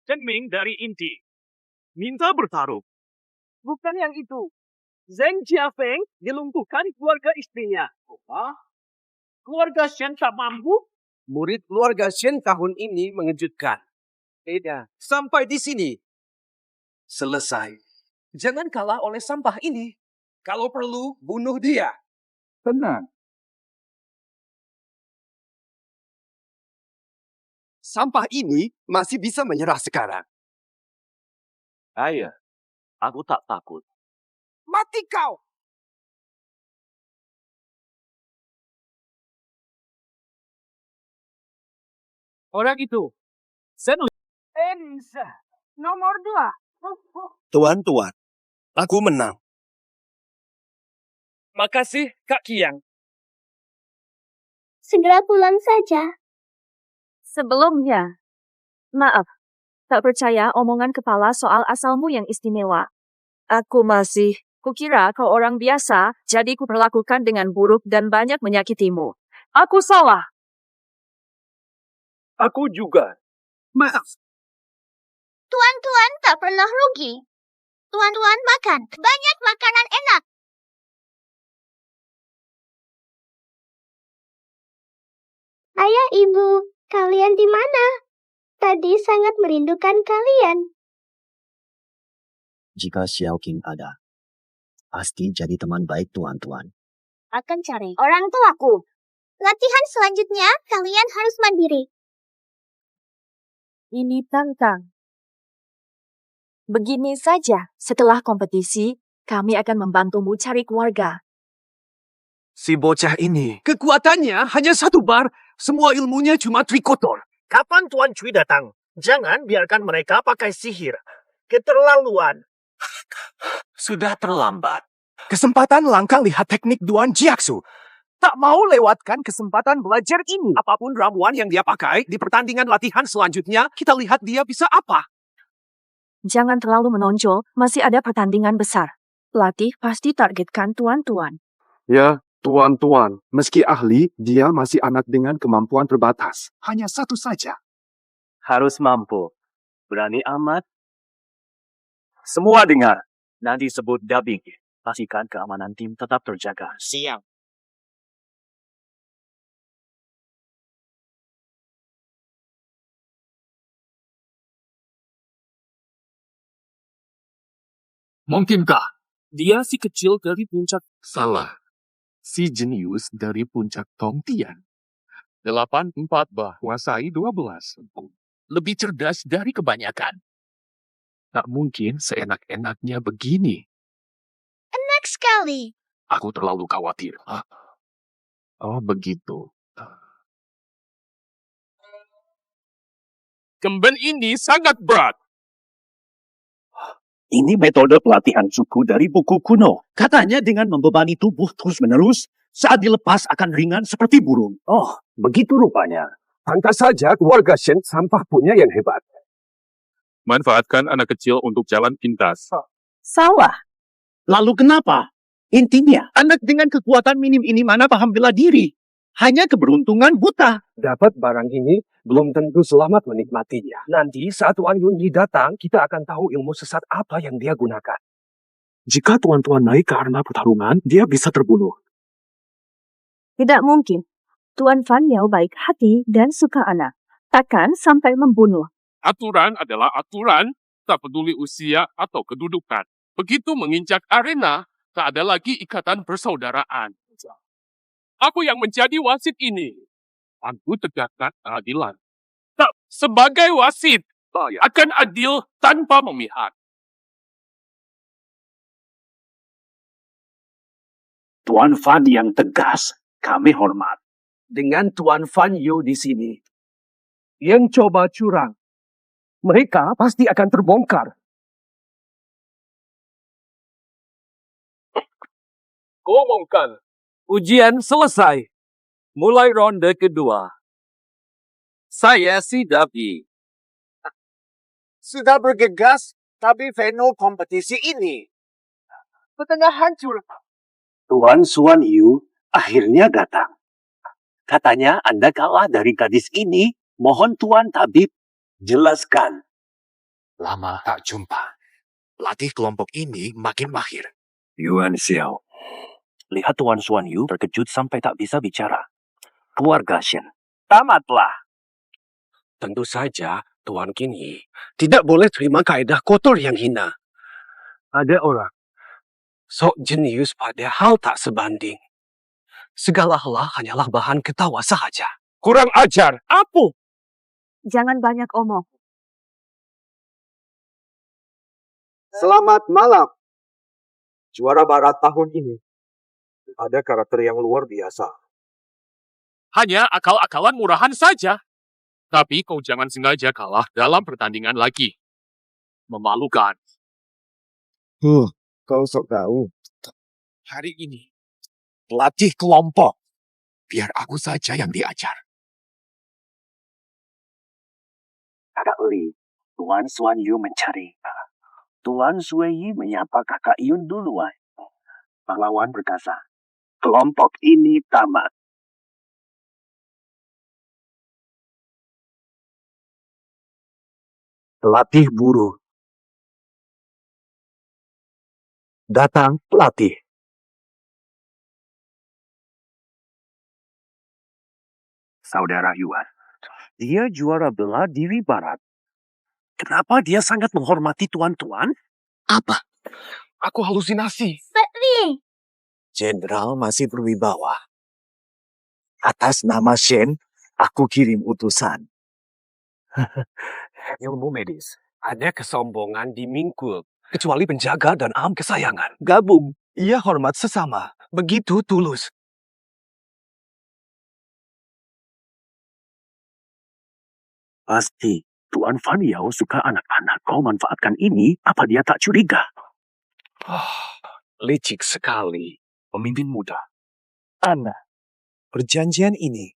Chen Ming dari Inti. Minta bertaruh. Bukan yang itu. Zheng Jiafeng dilumpuhkan keluarga istrinya. Apa? Keluarga Shen tak mampu? Murid keluarga Shen tahun ini mengejutkan. Tidak. Sampai di sini. Selesai. Jangan kalah oleh sampah ini. Kalau perlu, bunuh dia. Tenang. Sampah ini masih bisa menyerah sekarang. Ayo, aku tak takut. Mati kau! Orang itu. Sen Ensa. Nomor 2. Tuan-tuan, aku menang. Makasih, Kak Kiang. Segera pulang saja. Sebelumnya, maaf, tak percaya omongan kepala soal asalmu yang istimewa. Kukira kau orang biasa, jadi kuperlakukan dengan buruk dan banyak menyakitimu. Aku salah. Aku juga. Maaf, Tuan-tuan tak pernah rugi. Tuan-tuan makan banyak makanan enak. Ayah, ibu, kalian di mana? Tadi sangat merindukan kalian. Jika Xiao King ada, pasti jadi teman baik tuan-tuan. Akan cari orang tuaku. Latihan selanjutnya, kalian harus mandiri. Ini tantang. Begini saja, setelah kompetisi, kami akan membantumu cari keluarga. Si bocah ini, kekuatannya hanya 1 bar, semua ilmunya cuma trikotor. Kapan Tuan Cui datang? Jangan biarkan mereka pakai sihir. Keterlaluan. Sudah terlambat. Kesempatan langka lihat teknik Duan Jiaksu. Tak mau lewatkan kesempatan belajar ini. Apapun ramuan yang dia pakai, di pertandingan latihan selanjutnya, kita lihat dia bisa apa. Jangan terlalu menonjol, masih ada pertandingan besar. Pelatih pasti targetkan tuan-tuan. Ya, tuan-tuan, meski ahli, dia masih anak dengan kemampuan terbatas. Hanya 1 saja. Harus mampu. Berani amat. Semua dengar. Nanti sebut dubbing. Pastikan keamanan tim tetap terjaga. Siang. Mungkinkah Dia si kecil dari puncak. salah? Si jenius dari puncak Tongtian. 84 bah, kuasai 12. Lebih cerdas dari kebanyakan. Tak mungkin seenak-enaknya begini. Enak sekali. Aku terlalu khawatir. Oh, begitu. Kemben ini sangat berat. Ini metode pelatihan suku dari buku kuno. Katanya dengan membebani tubuh terus-menerus, saat dilepas akan ringan seperti burung. Oh, begitu rupanya. Pantas saja keluarga Shen sampah punya yang hebat. Manfaatkan anak kecil untuk jalan pintas. Salah. Lalu kenapa? Intinya, anak dengan kekuatan minim ini mana paham bela diri. Hanya keberuntungan buta. Dapat barang ini, belum tentu selamat menikmatinya. Nanti saat Wan Yunyi datang, kita akan tahu ilmu sesat apa yang dia gunakan. Jika tuan-tuan naik karena pertarungan, dia bisa terbunuh. Tidak mungkin. Tuan Fan Yao baik hati dan suka anak. Takkan sampai membunuh. Aturan adalah aturan, tak peduli usia atau kedudukan. Begitu menginjak arena, tak ada lagi ikatan persaudaraan. Aku yang menjadi wasit ini. Aku tegakkan keadilan. Tak, sebagai wasit, akan adil tanpa memihak. Tuan Fan yang tegas, kami hormat. Dengan Tuan Fan Yu di sini, yang coba curang, mereka pasti akan terbongkar. Kuumumkan, ujian selesai. Mulai ronde kedua. Saya si Davi. Sudah bergegas, tapi final kompetisi ini. Setengah hancur. Tuan Xuan Yu akhirnya datang. Katanya Anda kalah dari gadis ini. Mohon Tuan Tabib jelaskan. Lama tak jumpa. Pelatih kelompok ini makin mahir. Yuan Xiao. Lihat Tuan Xuan Yu terkejut sampai tak bisa bicara. Keluarga Shen, tamatlah. Tentu saja, Tuan Qinyi tidak boleh terima kaedah kotor yang hina. Ada orang sok jenius pada hal tak sebanding. Segala hal hanyalah bahan ketawa sahaja. Kurang ajar. Apa? Jangan banyak omong. Selamat malam. Juara barat tahun ini ada karakter yang luar biasa. Hanya akal-akalan murahan saja. Tapi kau jangan sengaja kalah dalam pertandingan lagi. Memalukan. Kau sok tahu. Hari ini, pelatih kelompok. Biar aku saja yang diajar. Kakak Li, Tuan Xuan Yu mencari. Tuan Sui Yi menyapa kakak Yun duluan. Pahlawan berkasa. Kelompok ini tamat. Pelatih buruh. Datang pelatih. Saudara Yuan, dia juara bela diri barat. Kenapa dia sangat menghormati tuan-tuan? Apa? Aku halusinasi. Seperti Jenderal masih berwibawa. Atas nama Shen, aku kirim utusan. Ilmu medis. Ada kesombongan di Mingkul. Kecuali penjaga dan am kesayangan. Gabung. Ia hormat sesama. Begitu tulus. Pasti Tuan Fan Yao suka anak-anak. Kau manfaatkan ini, apa dia tak curiga? Licik sekali. Pemimpin muda. Ana. Perjanjian ini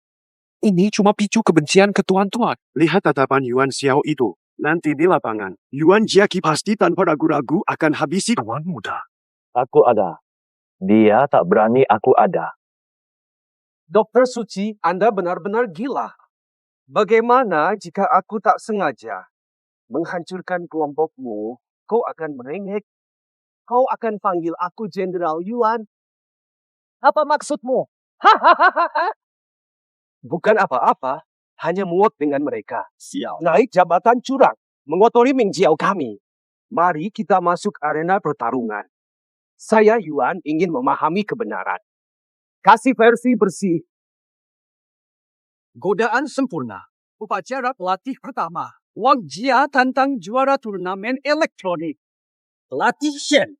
cuma picu kebencian ke tuan-tuan. Lihat tatapan Yuan Xiao itu. Nanti di lapangan, Yuan Jiaqi pasti tanpa ragu-ragu akan habisi Tuan muda. Aku ada. Dia tak berani aku ada. Dokter Suci, Anda benar-benar gila. Bagaimana jika aku tak sengaja menghancurkan kelompokmu? Kau akan merengek. Kau akan panggil aku Jenderal Yuan. Apa maksudmu? Bukan apa-apa. Hanya muak dengan mereka. Sial. Naik jabatan curang. Mengotori Mingjiao kami. Mari kita masuk arena pertarungan. Saya Yuan ingin memahami kebenaran. Kasih versi bersih. Godaan sempurna. Upacara pelatih pertama. Wang Jia tantang juara turnamen elektronik. Pelatih Shen.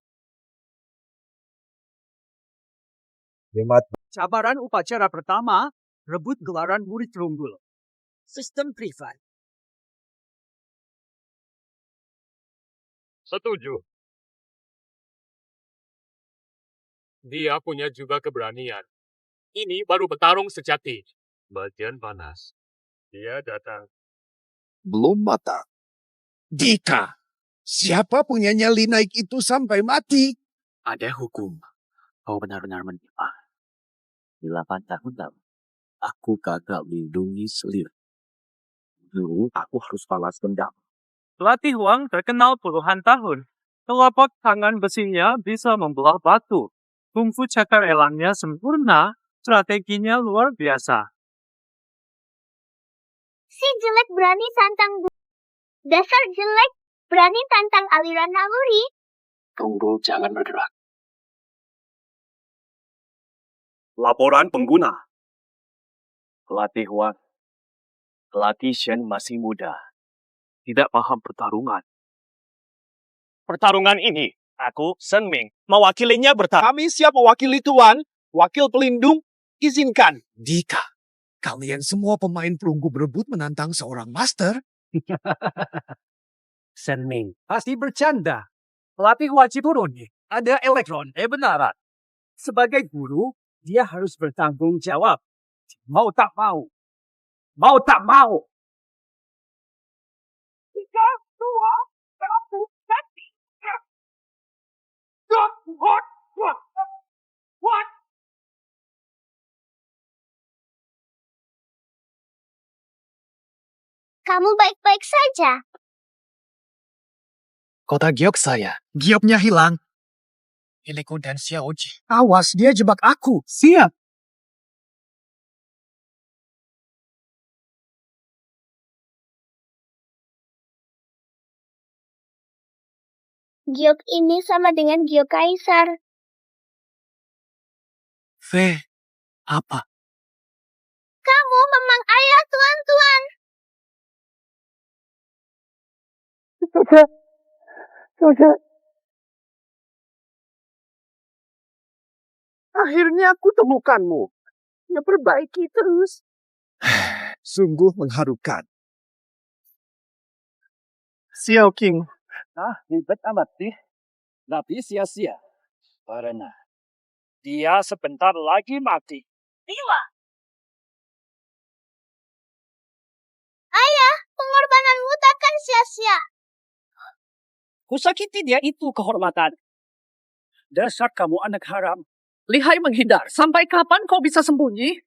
Cabaran upacara pertama, rebut gelaran murid terunggul. Sistem privat. Setuju. Dia punya juga keberanian. Ini baru petarung sejati. Bagian panas. Dia datang. Belum matang. Dika, siapa punya nyali naik itu sampai mati? Ada hukum. Kau benar-benar menimpa. 8 tahun lalu, aku gagal melindungi selir. Dulu aku harus balas dendam. Pelatih Wang terkenal puluhan tahun. Telapak tangan besinya bisa membelah batu. Kungfu cakar elangnya sempurna, strateginya luar biasa. si jelek berani tantang dasar jelek berani tantang aliran naluri. Tunggu, jangan bergerak. Laporan pengguna. Pelatih Wang. Pelatih Shen masih muda. Tidak paham pertarungan. Pertarungan ini, aku, Shen Ming, mewakilinya bertarung. Kami siap mewakili Tuan, wakil pelindung, izinkan. Dika, kalian semua pemain perunggu berebut menantang seorang master? Shen Ming pasti bercanda. Pelatih wajib turun. Ada elektron benaran. Sebagai guru, dia harus bertanggung jawab. Mau tak mau. Mau tak mau. 3, 2, 1, mati. Kamu baik-baik saja. Kota giok saya. Gioknya hilang. Hileko dan Xiaoji. Awas, dia jebak aku. Siap. Giok ini sama dengan giok kaisar. Fe, apa? Kamu memang ayah tuan-tuan. Sudah. Akhirnya aku temukanmu. Ya perbaiki terus. Sungguh mengharukan. Xiao King. Ribet amat sih. Tapi sia-sia. Karena dia sebentar lagi mati. Dewa. Ayah, pengorbananmu takkan sia-sia. Kusakiti dia itu kehormatan. Dasar kamu anak haram. Lihai menghindar. Sampai kapan kau bisa sembunyi?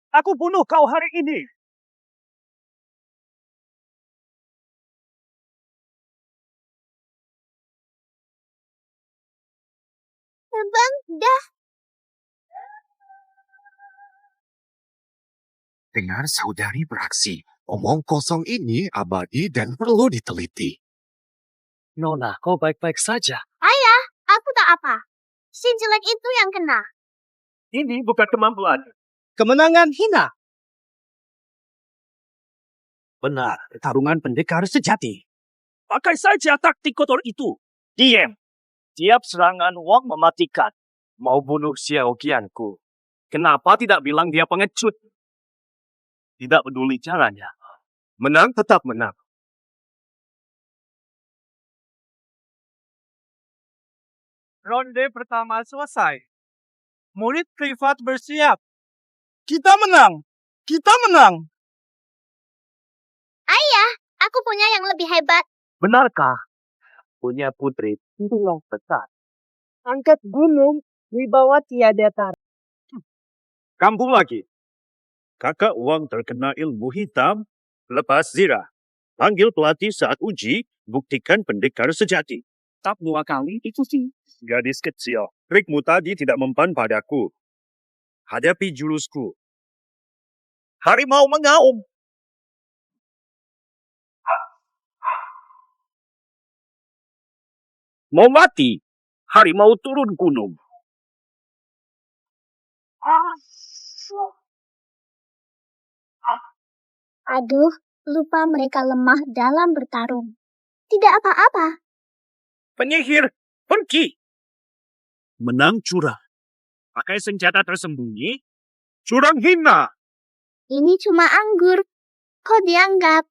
Aku bunuh kau hari ini. Bang, dah. Dengar saudari beraksi. Omong kosong ini abadi dan perlu diteliti. Nona, kau baik-baik saja. Ayah, aku tak apa. Si jelek itu yang kena. Ini bukan kemampuan. Kemenangan hina. Benar, pertarungan pendekar sejati. Pakai saja taktik kotor itu. Diam. Tiap serangan Wong mematikan. Mau bunuh Xiao Qianku. Kenapa tidak bilang dia pengecut? Tidak peduli caranya. Menang tetap menang. Ronde pertama selesai. Murid privat bersiap. Kita menang. Kita menang. Ayah, aku punya yang lebih hebat. Benarkah? Punya putri itulah besar. Angkat gunung di bawah tiada tar. Kampung lagi. Kakak Wang terkena ilmu hitam, lepas zirah. Panggil pelatih saat uji, buktikan pendekar sejati. Tak 2 kali itu sih. Gadis kecil, trikmu tadi tidak mempan padaku. Hadapi jurusku. Harimau mengaum. Mau mati, harimau turun gunung. Aduh, lupa mereka lemah dalam bertarung. Tidak apa-apa. Penyihir, pergi. Menang curang. Pakai senjata tersembunyi, curang hina. Ini cuma anggur. Kok dianggap?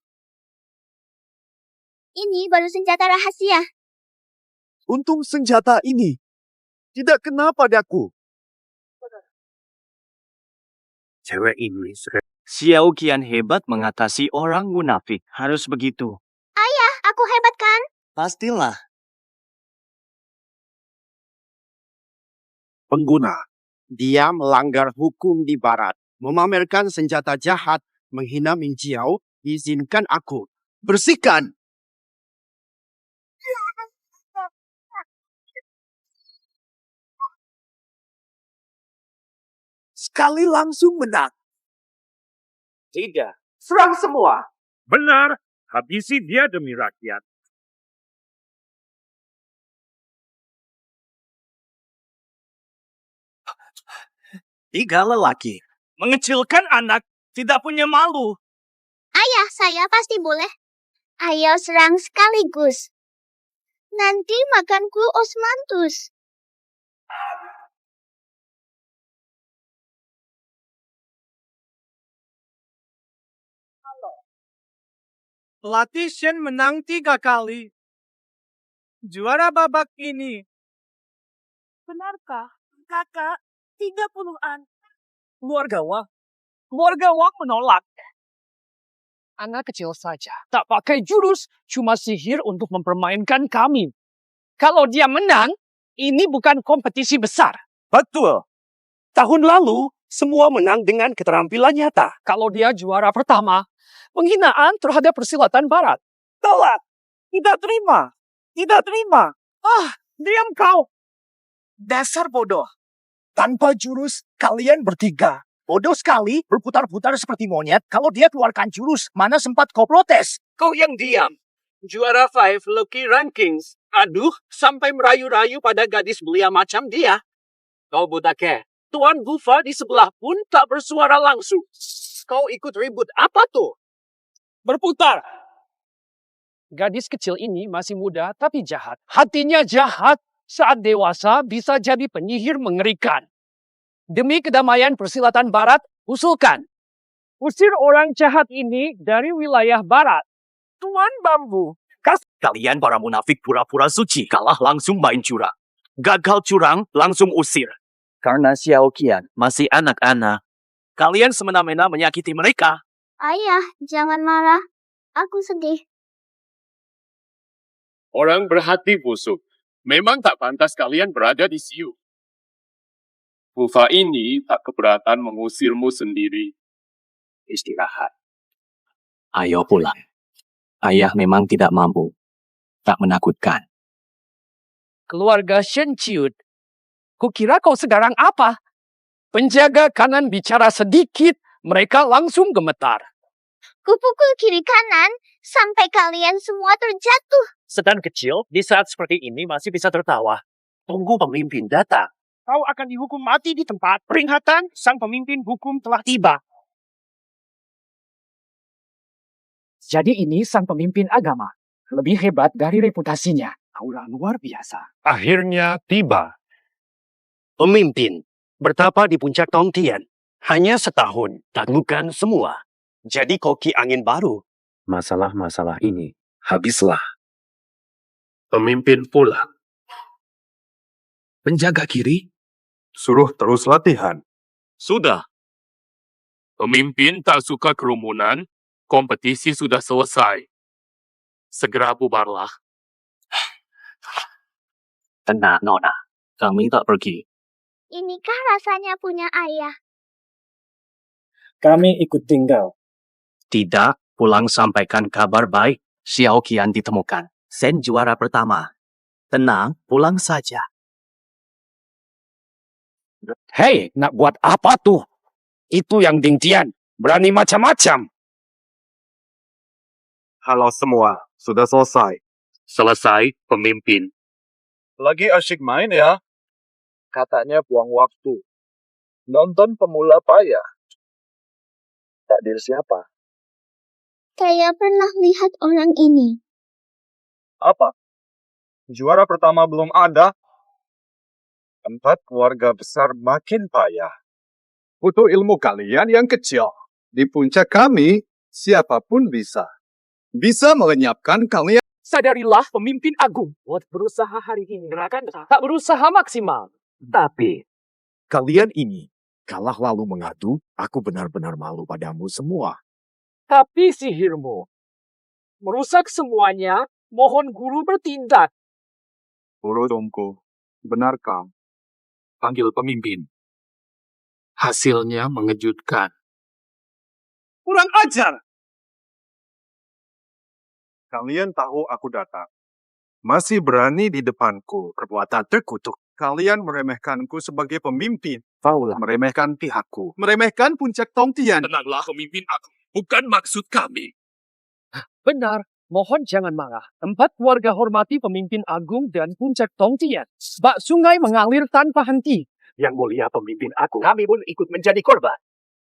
Ini baru senjata rahasia. Untung senjata ini tidak kena padaku. Cewek ini Xiao Qian hebat mengatasi orang munafik. Harus begitu. Ayah, aku hebat kan? Pastilah. Pengguna. Dia melanggar hukum di barat. Memamerkan senjata jahat, menghina Ming Jiao, izinkan aku. Bersihkan! Sekali langsung menang. Tidak. Serang semua. benar, habisi dia demi rakyat. Tiga lelaki. Mengecilkan anak. Tidak punya malu. Ayah, saya pasti boleh. Ayo serang sekaligus. Nanti makanku osmanthus. Pelatih Shen menang 3 kali. Juara babak ini. Benarkah, kakak? 30-an. Keluarga Wang menolak. Anak kecil saja. Tak pakai jurus, cuma sihir untuk mempermainkan kami. Kalau dia menang, ini bukan kompetisi besar. Betul. Tahun lalu, semua menang dengan keterampilan nyata. Kalau dia juara pertama, penghinaan terhadap persilatan barat. Tolak. Tidak terima. Tidak terima. Diam kau. Dasar bodoh. Tanpa jurus, kalian bertiga. Bodoh sekali, berputar-putar seperti monyet. Kalau dia keluarkan jurus, mana sempat kau protes? Kau yang diam. Juara 5 Lucky Rankings. Aduh, sampai merayu-rayu pada gadis belia macam dia. Kau budake. Tuan Gufa di sebelah pun tak bersuara langsung. Kau ikut ribut apa tuh? Berputar. Gadis kecil ini masih muda tapi jahat. Hatinya jahat. Saat dewasa bisa jadi penyihir mengerikan. Demi kedamaian persilatan barat, usulkan. Usir orang jahat ini dari wilayah barat. Tuan Bambu. Kalian para munafik pura-pura suci, kalah langsung main curang. Gagal curang, langsung usir. Karena Xiao Qian masih anak-anak, kalian semena-mena menyakiti mereka. Ayah, jangan marah. Aku sedih. Orang berhati busuk. Memang tak pantas kalian berada di Siu. Gufa ini tak keberatan mengusirmu sendiri. istirahat. Ayo pulang. Ayah memang tidak mampu. Tak menakutkan. Keluarga Shen Ciut, kukira kau sekarang apa? Penjaga kanan bicara sedikit, mereka langsung gemetar. Kupukul kiri kanan sampai kalian semua terjatuh. Setan kecil di saat seperti ini masih bisa tertawa. Tunggu pemimpin datang. Kau akan dihukum mati di tempat. Peringatan, sang pemimpin hukum telah tiba. Jadi ini sang pemimpin agama. Lebih hebat dari reputasinya. Aura luar biasa. Akhirnya tiba. Pemimpin bertapa di puncak Tongtian. Hanya setahun, taklukan semua. Jadi koki angin baru. Masalah-masalah ini habislah. Pemimpin pulang. Penjaga kiri, suruh terus latihan. Sudah. Pemimpin tak suka kerumunan, kompetisi sudah selesai. Segera bubarlah. Tenang, Nona. Kami tak pergi. Inikah rasanya punya ayah? Kami ikut tinggal. Tidak, pulang sampaikan kabar baik. Xiao Qian ditemukan. Sen juara pertama. Tenang, pulang saja. Hei, nak buat apa tuh? Itu yang Ding Tian. Berani macam-macam. Halo semua, sudah selesai. Selesai, pemimpin. Lagi asyik main ya? Katanya buang waktu. Nonton pemula payah. Takdir siapa? Kayak pernah lihat orang ini. Apa? Juara pertama belum ada? Tempat keluarga besar makin payah. Butuh ilmu kalian yang kecil. Di puncak kami, siapapun bisa. Bisa melenyapkan kalian. Sadarilah pemimpin agung. Buat berusaha hari ini, tak berusaha maksimal. Tapi, kalian ini kalah lalu mengadu, aku benar-benar malu padamu semua. Tapi sihirmu merusak semuanya, mohon guru bertindak. Guru Domku, benarkah? Panggil pemimpin. Hasilnya mengejutkan. Kurang ajar! Kalian tahu aku datang. Masih berani di depanku. Perbuatan terkutuk. Kalian meremehkanku sebagai pemimpin. Paulah. Meremehkan pihakku. Meremehkan puncak Tongtian. Tenanglah, pemimpin aku. Bukan maksud kami. Benar, mohon jangan marah. Tempat keluarga hormati pemimpin agung dan puncak Tongtian. Bak sungai mengalir tanpa henti. Yang mulia pemimpin aku. Kami pun ikut menjadi korban.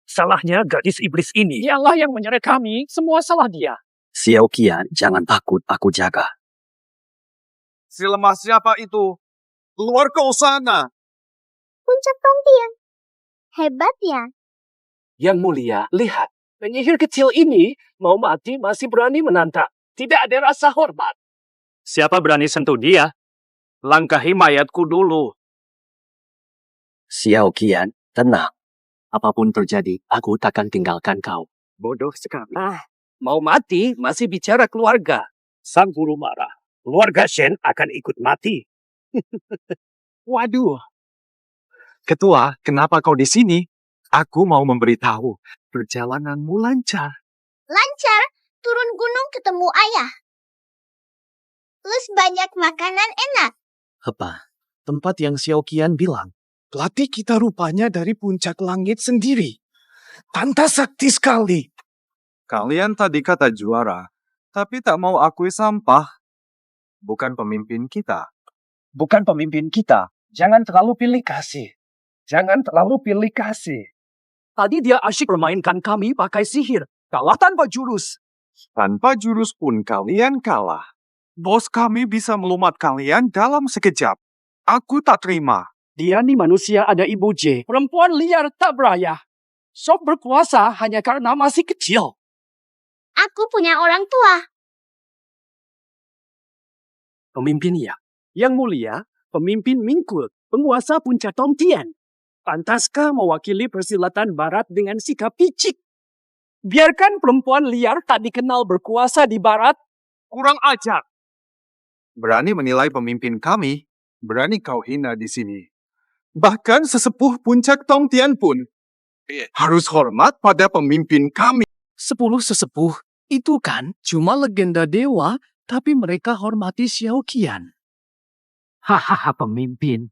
Salahnya gadis iblis ini. Dialah yang menyeret kami, semua salah dia. Xiao Qian, jangan takut, aku jaga. Si lemah siapa itu? Keluar ke sana. Puncak Tongtian. Hebat ya. Yang mulia, lihat. Penyihir kecil ini mau mati masih berani menantang. Tidak ada rasa hormat. Siapa berani sentuh dia? Langkahi mayatku dulu. Xiao Qian, tenang. Apapun terjadi, aku takkan tinggalkan kau. Bodoh sekali. Mau mati masih bicara keluarga. Sang guru marah. Keluarga Shen akan ikut mati. Waduh. Ketua, kenapa kau di sini? Aku mau memberitahu. Perjalananmu lancar. Lancar, turun gunung ketemu ayah. Plus banyak makanan enak. Apa? Tempat yang Xiao Qian bilang. Pelatih kita rupanya dari puncak langit sendiri. Tanta sakti sekali. Kalian tadi kata juara, tapi tak mau akui sampah. Bukan pemimpin kita. Bukan pemimpin kita. Jangan terlalu pilih kasih. Jangan terlalu pilih kasih. Tadi dia asyik permainkan kami pakai sihir. Kalah tanpa jurus. Tanpa jurus pun kalian kalah. Bos kami bisa melumat kalian dalam sekejap. Aku tak terima. Dia nih manusia ada Ibu J. Perempuan liar tak berayah. Sok berkuasa hanya karena masih kecil. Aku punya orang tua. Pemimpin ya. Yang mulia, pemimpin Mingkul, penguasa puncak Tongtian. Pantaskah mewakili persilatan barat dengan sikap picik? Biarkan perempuan liar tak dikenal berkuasa di barat. Kurang ajar. Berani menilai pemimpin kami, berani kau hina di sini. Bahkan sesepuh puncak Tongtian pun. harus hormat pada pemimpin kami. 10 sesepuh itu kan cuma legenda dewa, tapi mereka hormati Xiao Qian. Hahaha, pemimpin.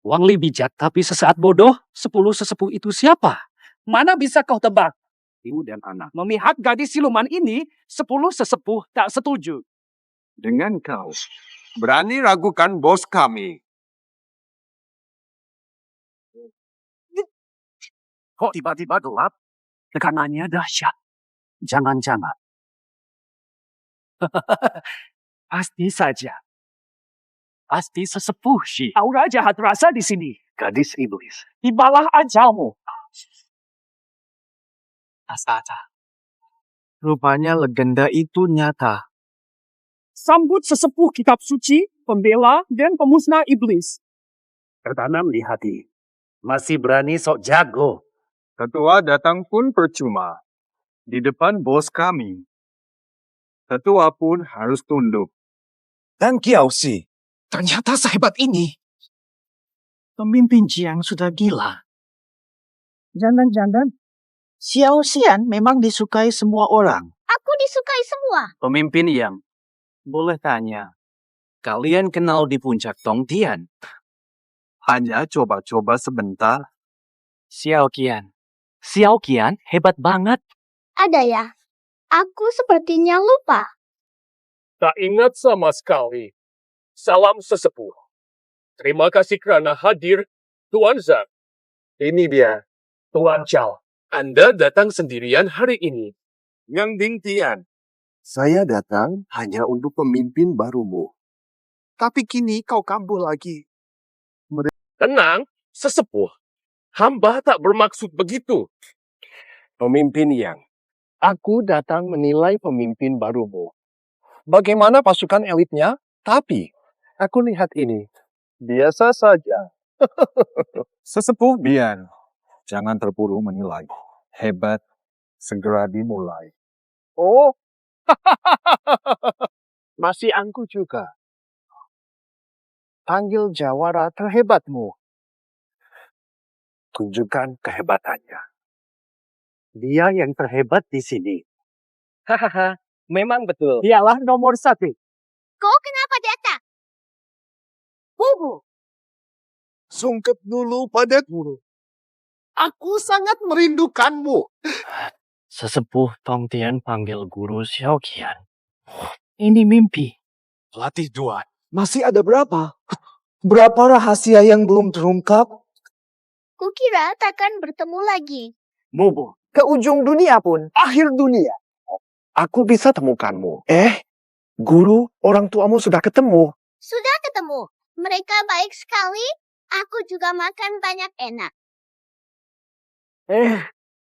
Wang Li bijak tapi sesaat bodoh. 10 sesepuh itu siapa? Mana bisa kau tebak? Ibu dan anak. Memihak gadis siluman ini, 10 sesepuh tak setuju. Dengan kau berani ragukan bos kami. Kok tiba-tiba gelap? Tekanannya dahsyat. Jangan-jangan. Pasti saja. Pasti sesepuh sih. Aura jahat rasa di sini. Gadis iblis. Tibalah ajalmu. Astaga. Rupanya legenda itu nyata. Sambut sesepuh kitab suci, pembela, dan pemusnah iblis. Tertanam di hati. Masih berani sok jago. Ketua datang pun percuma. Di depan bos kami. Ketua pun harus tunduk. Dan Kiao Si, Ternyata sehebat ini. Pemimpin Jiang sudah gila. Jangan-jangan Xiao Xian memang disukai semua orang. Aku disukai semua. Pemimpin Yang, boleh tanya, kalian kenal di puncak Tongtian? Hanya coba-coba sebentar. Xiao Qian hebat banget. Ada ya? Aku sepertinya lupa. Tak ingat sama sekali. Salam sesepuh. Terima kasih kerana hadir, Tuan Zhang. Ini dia, Tuan Chao. Anda datang sendirian hari ini. Yang Ding Tian. Saya datang hanya untuk pemimpin barumu. Tapi kini kau kambuh lagi. Tenang, sesepuh. Hamba tak bermaksud begitu. Pemimpin Yang, aku datang menilai pemimpin barumu. Bagaimana pasukan elitnya? Tapi, aku lihat ini. Biasa saja. sesepuh Bian, jangan terburu menilai. Hebat, segera dimulai. Oh, masih angku juga. Panggil jawara terhebatmu. Tunjukkan kehebatannya. Dia yang terhebat di sini. Hahaha, memang betul. Dialah nomor 1. Kau kenapa datang? Bubu. Sungkep dulu pada guru. Aku sangat merindukanmu. Sesepuh Tongtian panggil guru Xiao Qian. Ini mimpi. Latih Tuan. Masih ada berapa? Berapa rahasia yang belum terungkap? Kukira takkan bertemu lagi. Bobo, Ke ujung dunia pun. akhir dunia. Aku bisa temukanmu. Guru, orang tuamu sudah ketemu. Sudah ketemu. Mereka baik sekali. Aku juga makan banyak enak.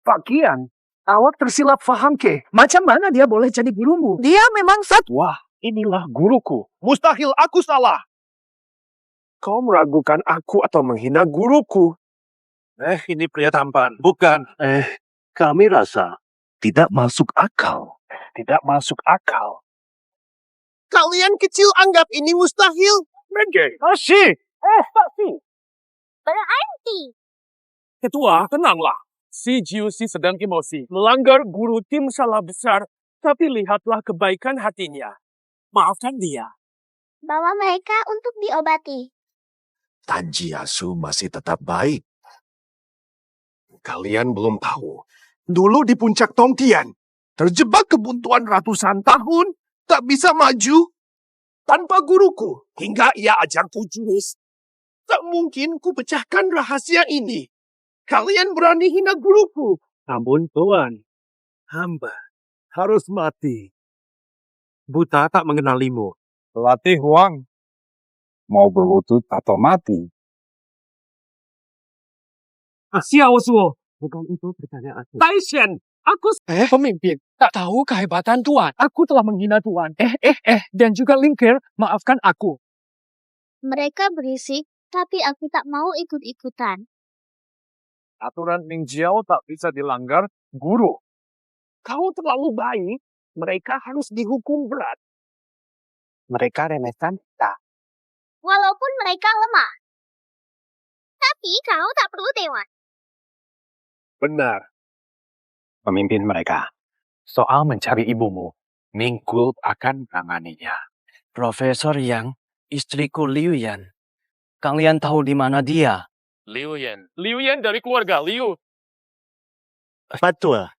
Pak Kian, awak tersilap faham ke? Macam mana dia boleh jadi gurumu? Dia memang Wah, inilah guruku. Mustahil aku salah. Kau meragukan aku atau menghina guruku? Ini pria tampan. Bukan. Kami rasa tidak masuk akal. Tidak masuk akal. Kalian kecil anggap ini mustahil. Menge, Asyik. Berarti. Ketua, tenanglah. Si Jiusi sedang emosi. Melanggar guru tim salah besar. Tapi lihatlah kebaikan hatinya. Maafkan dia. Bawa mereka untuk diobati. Tanjiasu masih tetap baik. Kalian belum tahu. Dulu di puncak Tongtian, Terjebak kebuntuan ratusan tahun. Tak bisa maju. Tanpa guruku. Hingga ia ajarku jurus. Tak mungkin ku pecahkan rahasia ini. Kalian berani hina guruku. namun Tuan, hamba harus mati. Buta tak mengenalimu. Latih Huang. Mau berlutut atau mati? Xiao Zuo. Bukan itu pertanyaan aku. Taishen, aku pemimpin. Tak tahu kehebatan Tuan. Aku telah menghina Tuan. Dan juga Lingker, maafkan aku. Mereka berisik, tapi aku tak mau ikut-ikutan. Aturan Ning Jiao tak bisa dilanggar. Guru, kau terlalu baik. Mereka harus dihukum berat. Mereka remehkan kita. Walaupun mereka lemah. Tapi kau tak perlu dewan. Benar. Pemimpin mereka. Soal mencari ibumu, Minggu akan menanganinya. Profesor Yang, istriku Liu Yan. Kalian tahu di mana dia? Liu Yan. Liu Yan dari keluarga Liu. Betul.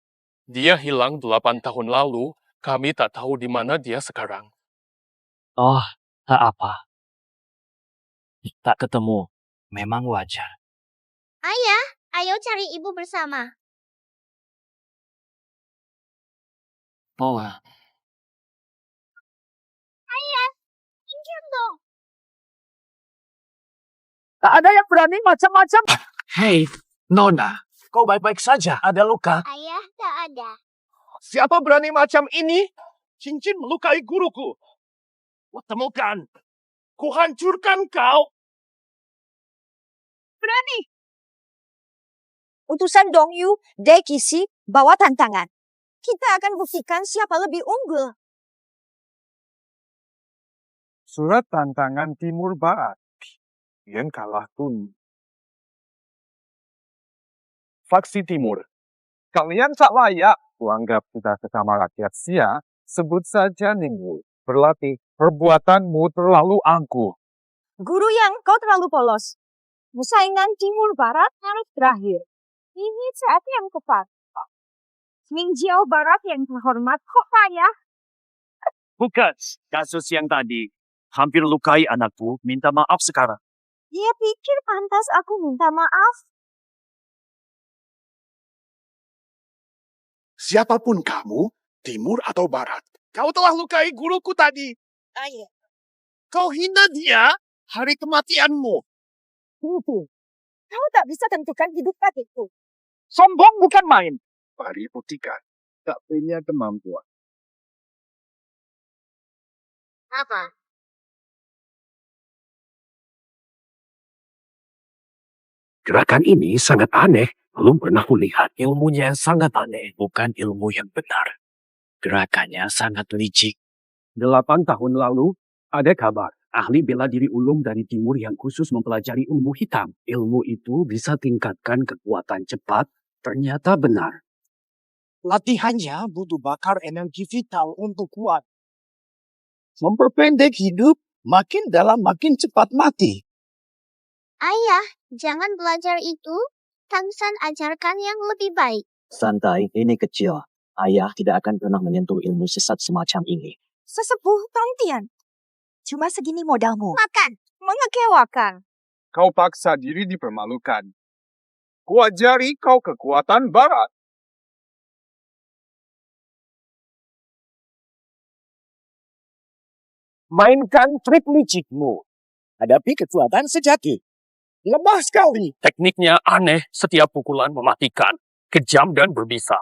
Dia hilang 8 tahun lalu. Kami tak tahu di mana dia sekarang. Oh, tak apa. Tak ketemu. Memang wajar. Ayah, ayo cari ibu bersama. Oh, Ayah, pinjam dong. Tak ada yang berani macam-macam. Hei, Nona. Kau baik-baik saja? Ada luka? Ayah, tak ada. Siapa berani macam ini? Cincin melukai guruku. Temukan. Ku hancurkan kau. Berani. Utusan Dong Yu, Dekisi, bawa tantangan. Kita akan buktikan siapa lebih unggul. Surat tantangan Timur Barat. Yang kalah pun. Faksi Timur. Kalian tak layak. Kuanggap kita sesama rakyat Sia. Sebut saja Ningwu. Berlatih. Perbuatanmu terlalu angkuh. Guru Yang, kau terlalu polos. Persaingan Timur Barat harus berakhir. Ini saat yang tepat. Mingjiao Barat yang terhormat kok ayah. bukan. Kasus yang tadi. Hampir lukai anakku. Minta maaf sekarang. Dia pikir pantas aku minta maaf. Siapapun kamu, timur atau barat, kau telah lukai guruku tadi. Ayah. Kau hina dia hari kematianmu. Kau tak bisa tentukan hidup adikku. Sombong bukan main. Mari buktikan. Tak punya kemampuan. Apa? Gerakan ini sangat aneh. Belum pernah kulihat. Ilmunya yang sangat aneh. Bukan ilmu yang benar. Gerakannya sangat licik. 8 tahun lalu, ada kabar. Ahli bela diri ulung dari timur yang khusus mempelajari ilmu hitam. Ilmu itu bisa tingkatkan kekuatan cepat. Ternyata benar. Latihannya butuh bakar energi vital untuk kuat. Memperpendek hidup, makin dalam makin cepat mati. Ayah, jangan belajar itu. Tangsan ajarkan yang lebih baik. Santai, ini kecil. Ayah tidak akan pernah menyentuh ilmu sesat semacam ini. Sesepuh Tongtian. Cuma segini modalmu. Makan. Mengecewakan. Kau paksa diri dipermalukan. Kuajari kau kekuatan barat. Mainkan trik licikmu. Hadapi kekuatan sejati. Lemah sekali. Tekniknya aneh, setiap pukulan mematikan. Kejam dan berbisa.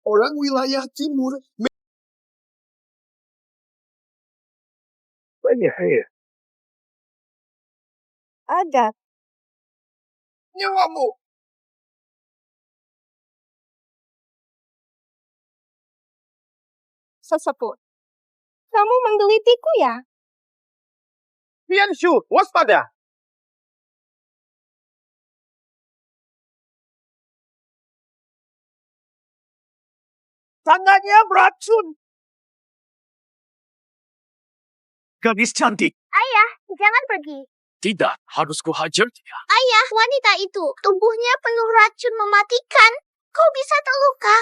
Orang wilayah timur Ada. nyawamu. Sesepuh. Kamu menggelitiku ya? Pianshu, waspada. Tangannya beracun. Gadis cantik. Ayah, jangan pergi. Tidak, harus kuhajar dia. Ayah, wanita itu, tubuhnya penuh racun mematikan. Kau bisa terluka.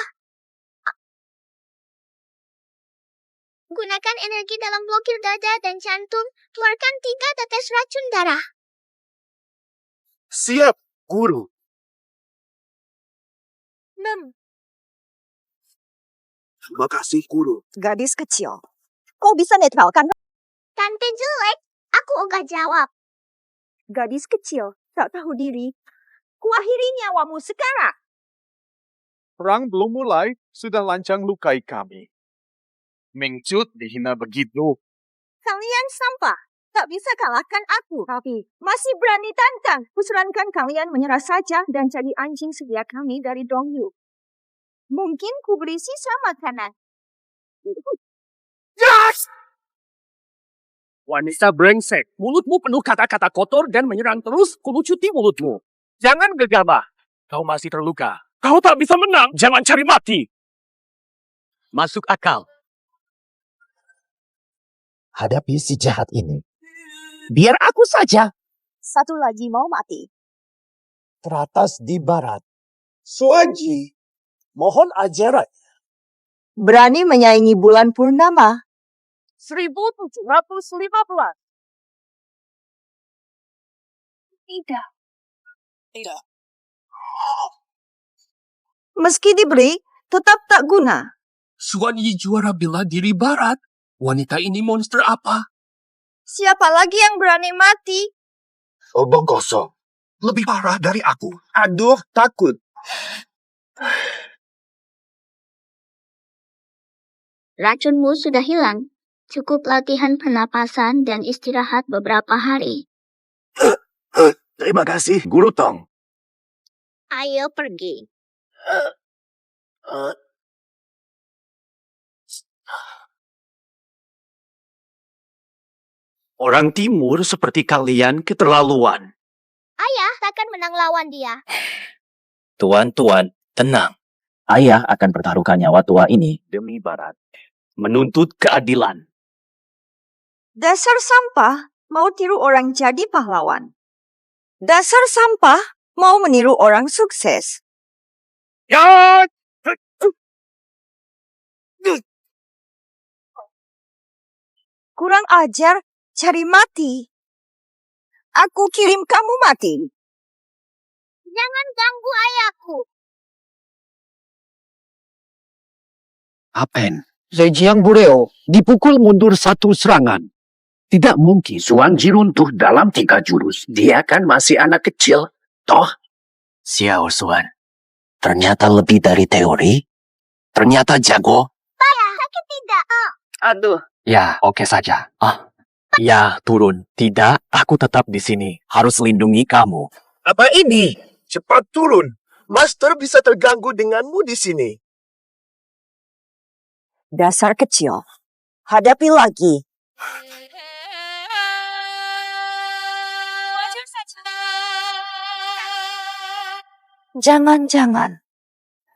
Gunakan energi dalam blokir dada dan jantung. Keluarkan 3 tetes racun darah. Siap, guru. Terima kasih, guru. Gadis kecil. Kau bisa netralkan. Tante jelek, aku ogah jawab. Gadis kecil, tak tahu diri. Kuakhiri nyawamu sekarang. Perang belum mulai, sudah lancang lukai kami. Mingcut dihina begitu. Kalian sampah. tak bisa kalahkan aku. Tapi masih berani tantang. Kusarankan kalian menyerah saja dan jadi anjing setia kami dari Dongyu. Mungkin ku beri sisa makanan. Yes! Wanita brengsek, mulutmu penuh kata-kata kotor dan menyerang terus, kulucuti mulutmu. Jangan gegabah. Kau masih terluka. Kau tak bisa menang. Jangan cari mati. Masuk akal. Hadapi si jahat ini. Biar aku saja. Satu lagi mau mati. Teratas di barat. Suaji, mohon ajaran. Berani menyaingi bulan purnama. 1715. Tidak. Tidak. Meski diberi, tetap tak guna. Suanyi juara bela diri barat. Wanita ini monster apa? Siapa lagi yang berani mati? Obong kosong. Lebih parah dari aku. Aduh, takut. Racunmu sudah hilang. Cukup latihan pernapasan dan istirahat beberapa hari. Terima kasih, Guru Tong. Ayo pergi. Orang timur seperti kalian keterlaluan. Ayah takkan menang lawan dia. Tuan-tuan, tenang. Ayah akan pertaruhkan nyawa tua ini demi barat. Menuntut keadilan. Dasar sampah mau tiru orang jadi pahlawan. Dasar sampah mau meniru orang sukses. Ya! Kurang ajar, cari mati. Aku kirim kamu mati. Jangan ganggu ayahku. Apen, Zhejiang Bureo dipukul mundur satu serangan. Tidak mungkin Suanji runtuh dalam 3 jurus. Dia kan masih anak kecil, toh? Xiao Suan, ternyata lebih dari teori. Ternyata jago. Ayah, sakit tidak? Aduh. Ya, oke saja. Ya, turun. Tidak, aku tetap di sini. Harus lindungi kamu. Apa ini? Cepat turun. Master bisa terganggu denganmu di sini. Dasar kecil. Hadapi lagi. Jangan-jangan.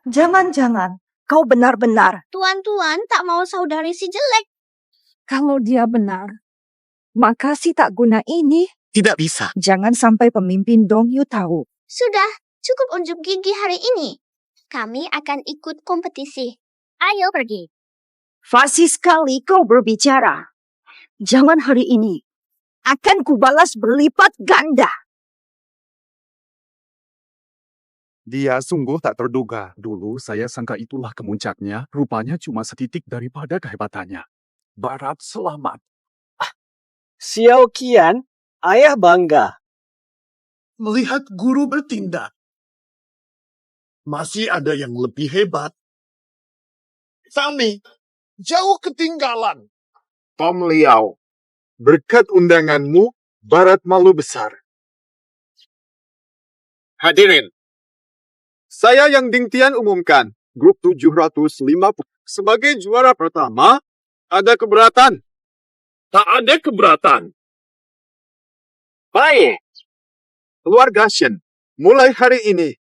Jangan-jangan. Kau benar-benar. Tuan-tuan tak mau saudari si jelek. Kalau dia benar, maka si tak guna ini Tidak bisa. jangan sampai pemimpin Dongyu tahu. Sudah, cukup unjuk gigi hari ini. Kami akan ikut kompetisi. Ayo pergi. Fasih sekali kau berbicara. Jangan hari ini. Akan kubalas berlipat ganda. Dia sungguh tak terduga. Dulu saya sangka itulah kemuncaknya. Rupanya cuma setitik daripada kehebatannya. Barat selamat. Xiao Qian, ayah bangga. Melihat guru bertindak. Masih ada yang lebih hebat. Kami jauh ketinggalan. Tom Liao, berkat undanganmu, Barat malu besar. Hadirin, saya yang Ding Tian umumkan, grup 750 sebagai juara pertama, ada keberatan. Tak ada keberatan. Baik. Keluarga Shen, mulai hari ini,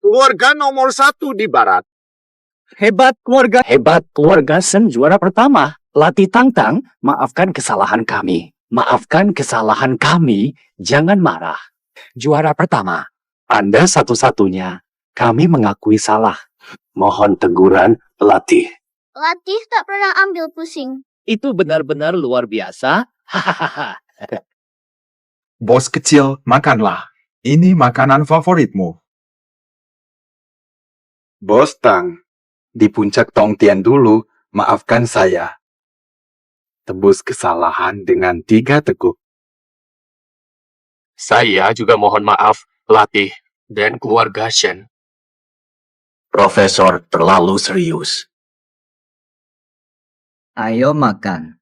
keluarga nomor 1 di Barat. Hebat keluarga Shen juara pertama. Latih Tangtang, maafkan kesalahan kami. Maafkan kesalahan kami, jangan marah. Juara pertama, Anda satu-satunya. Kami mengakui salah. Mohon teguran, Latih. Latih tak pernah ambil pusing. Itu benar-benar luar biasa. Hahaha. Bos kecil, makanlah. Ini makanan favoritmu. Bos Tang, di puncak Tongtian dulu, maafkan saya. Tebus kesalahan dengan 3 teguk. Saya juga mohon maaf, Latih dan keluarga Shen. Profesor terlalu serius. Ayo makan.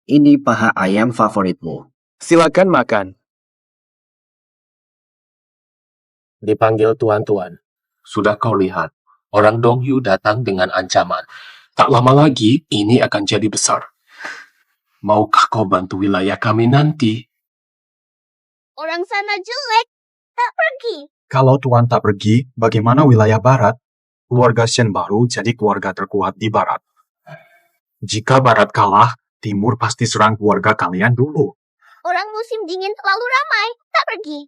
Ini paha ayam favoritmu. Silakan makan. Dipanggil tuan-tuan. Sudah kau lihat, orang Dongyu datang dengan ancaman. Tak lama lagi, ini akan jadi besar. Maukah kau bantu wilayah kami nanti? Orang sana jelek, tak pergi. Kalau Tuan tak pergi, bagaimana wilayah barat? Keluarga Shen baru jadi keluarga terkuat di barat. Jika barat kalah, timur pasti serang keluarga kalian dulu. Orang musim dingin terlalu ramai, tak pergi.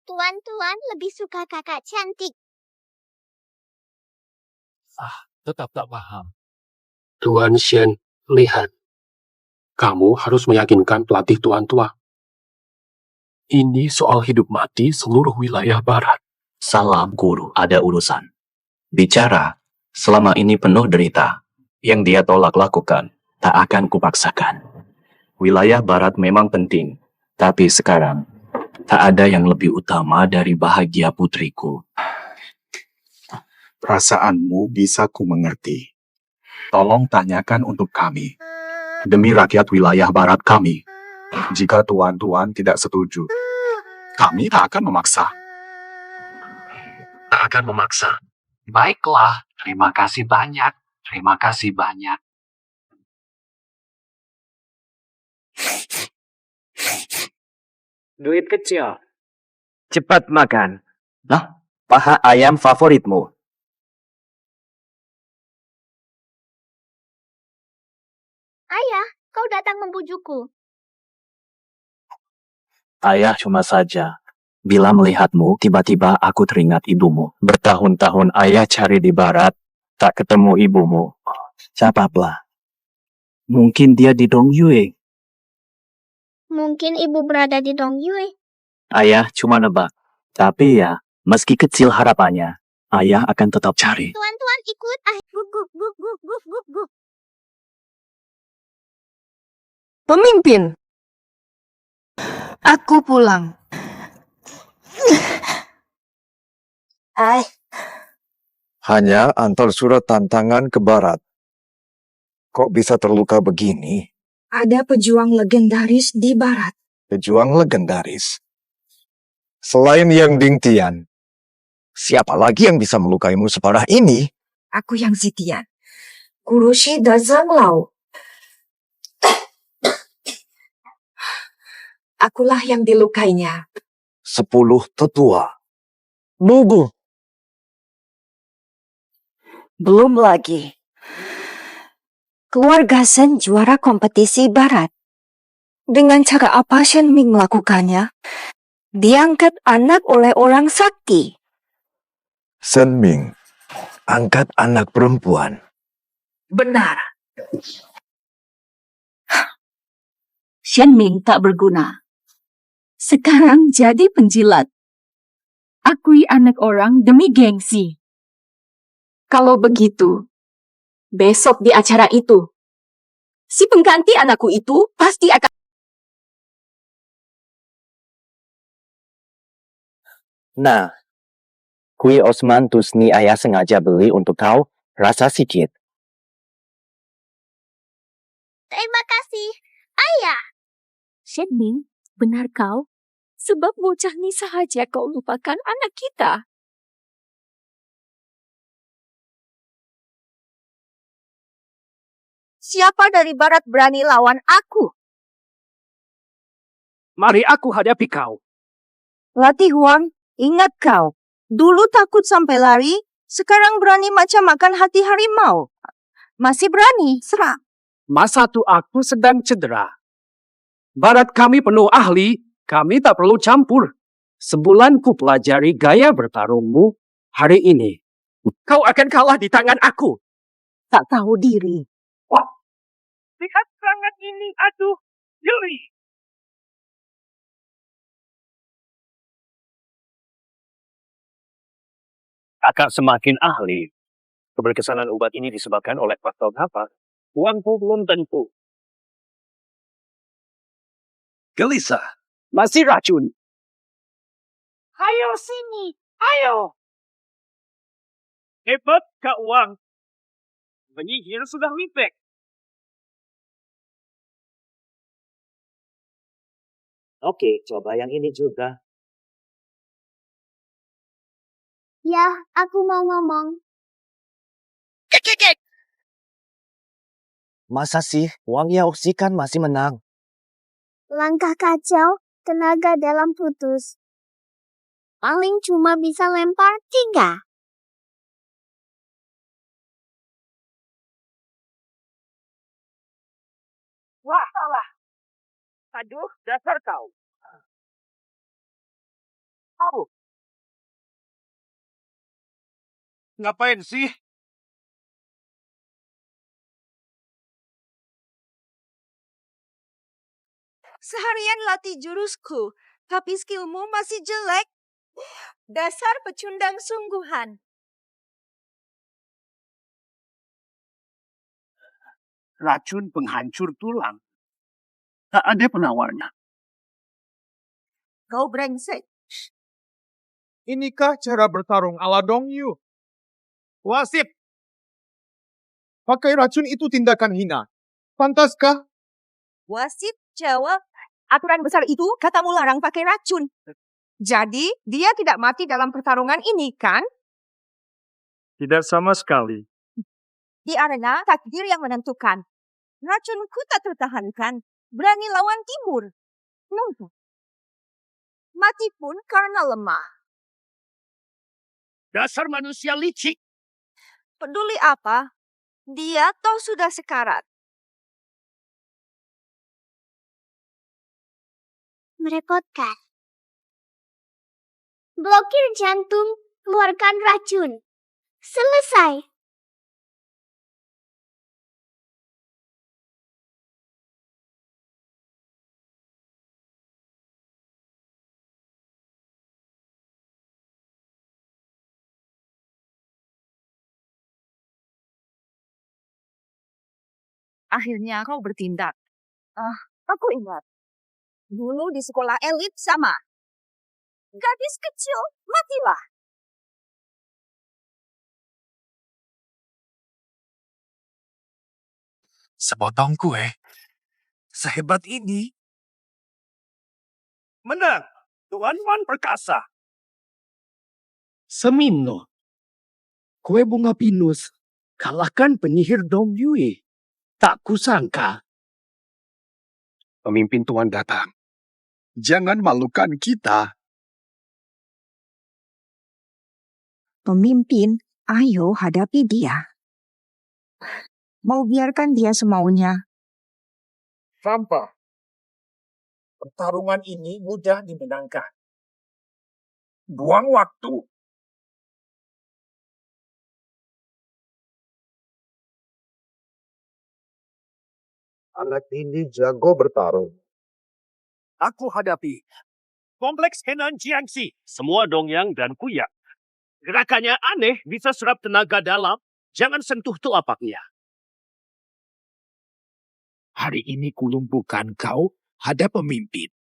Tuan-tuan lebih suka kakak cantik. Tetap tak paham. Tuan Shen, lihat. Kamu harus meyakinkan pelatih tuan tua. Ini soal hidup mati seluruh wilayah barat. Salam guru, ada urusan. Bicara, selama ini penuh derita. Yang dia tolak lakukan, tak akan kupaksakan. Wilayah barat memang penting, tapi sekarang tak ada yang lebih utama dari bahagia putriku. Perasaanmu bisa ku mengerti. Tolong tanyakan untuk kami. Demi rakyat wilayah barat kami. Jika tuan-tuan tidak setuju, kami tak akan memaksa. Tak akan memaksa. Baiklah, terima kasih banyak. Terima kasih banyak. Duit kecil. Cepat makan. Nah, paha ayam favoritmu. Ayah, kau datang membujukku. Ayah cuma saja. Bila melihatmu, tiba-tiba aku teringat ibumu. Bertahun-tahun ayah cari di barat, tak ketemu ibumu. Siapaplah. Mungkin dia di Dongyue. Mungkin ibu berada di Dongyue. Ayah cuma nebak. Tapi ya, meski kecil harapannya, ayah akan tetap cari. Tuan-tuan ikut. Guk, guk, guk, guk, guk, guk, guk. Pemimpin. Aku pulang. Hanya antar surat tantangan ke barat. Kok bisa terluka begini? Ada pejuang legendaris di barat. Pejuang legendaris. Selain Yang Dingtian, siapa lagi yang bisa melukaimu separah ini? Aku yang Zitian. Kurushi Dazang Lao. Akulah yang dilukainya. 10 tetua. Bugu. Belum lagi. Keluarga Shen juara kompetisi barat. Dengan cara apa Shen Ming melakukannya? Diangkat anak oleh orang sakti. Shen Ming, angkat anak perempuan. Benar. Shen Ming tak berguna. Sekarang jadi penjilat. Akui anak orang demi gengsi. Kalau begitu, besok di acara itu, si pengganti anakku itu pasti akan... Nah, kue Osman Tusni ayah sengaja beli untuk kau, rasa sikit. Terima kasih, ayah. Shen Ming, benar kau? Sebab bocah ni sahaja kau lupakan anak kita. Siapa dari barat berani lawan aku? Mari aku hadapi kau. Latih Huang, ingat kau. Dulu takut sampai lari, sekarang berani macam makan hati harimau. Masih berani, serang. Masa tu aku sedang cedera. Barat kami penuh ahli, kami tak perlu campur. Sebulan ku pelajari gaya bertarungmu, hari ini kau akan kalah di tangan aku. Tak tahu diri. Lihat serangan ini, aduh, jeli. Kakak semakin ahli. Keberkesanan obat ini disebabkan oleh faktor apa? Uangku belum tentu. Gelisah. Masih racun. Ayo sini, ayo. Hebat Kak Wang. Penyihir sudah lipek. Oke, coba yang ini juga. Ya, aku mau ngomong. Masa sih Wang Yaoxi kan masih menang? Langkah kacau, tenaga dalam putus. Paling cuma bisa lempar 3. Wah, salah. Aduh, dasar kau. Aduh. Ngapain sih? Seharian latih jurusku, tapi skillmu masih jelek. Dasar pecundang sungguhan. Racun penghancur tulang. Tak ada penawarnya. Kau brengsek. Inikah cara bertarung ala Dong Yu? Wasit! Pakai racun itu tindakan hina. Pantaskah? Wasit jawab, aturan besar itu katamu larang pakai racun. Jadi, dia tidak mati dalam pertarungan ini, kan? Tidak sama sekali. Di arena, takdir yang menentukan. Racunku tak tertahankan. Berani lawan Timur. Nunggu. Mati pun karena lemah. Dasar manusia licik. Peduli apa? Dia toh sudah sekarat. Merepotkan. Blokir jantung, keluarkan racun. Selesai. Akhirnya kau bertindak. Aku ingat. Dulu di sekolah elit sama. Gadis kecil, matilah. Sepotong kue. Sehebat ini. Menang. Tuan Wan perkasa. Semino. Kue bunga pinus. Kalahkan penyihir Dong Yue. Tak kusangka. Pemimpin Tuan datang. Jangan malukan kita. Pemimpin, ayo hadapi dia. Mau biarkan dia semaunya. Sampah. Pertarungan ini mudah dimenangkan. Buang waktu. Anak ini jago bertarung. Aku hadapi. Kompleks Henan Jiangxi. Semua Dongyang dan Kuya. Gerakannya aneh, bisa serap tenaga dalam. Jangan sentuh telapaknya. Hari ini kulumpuhkan kau hadap pemimpin.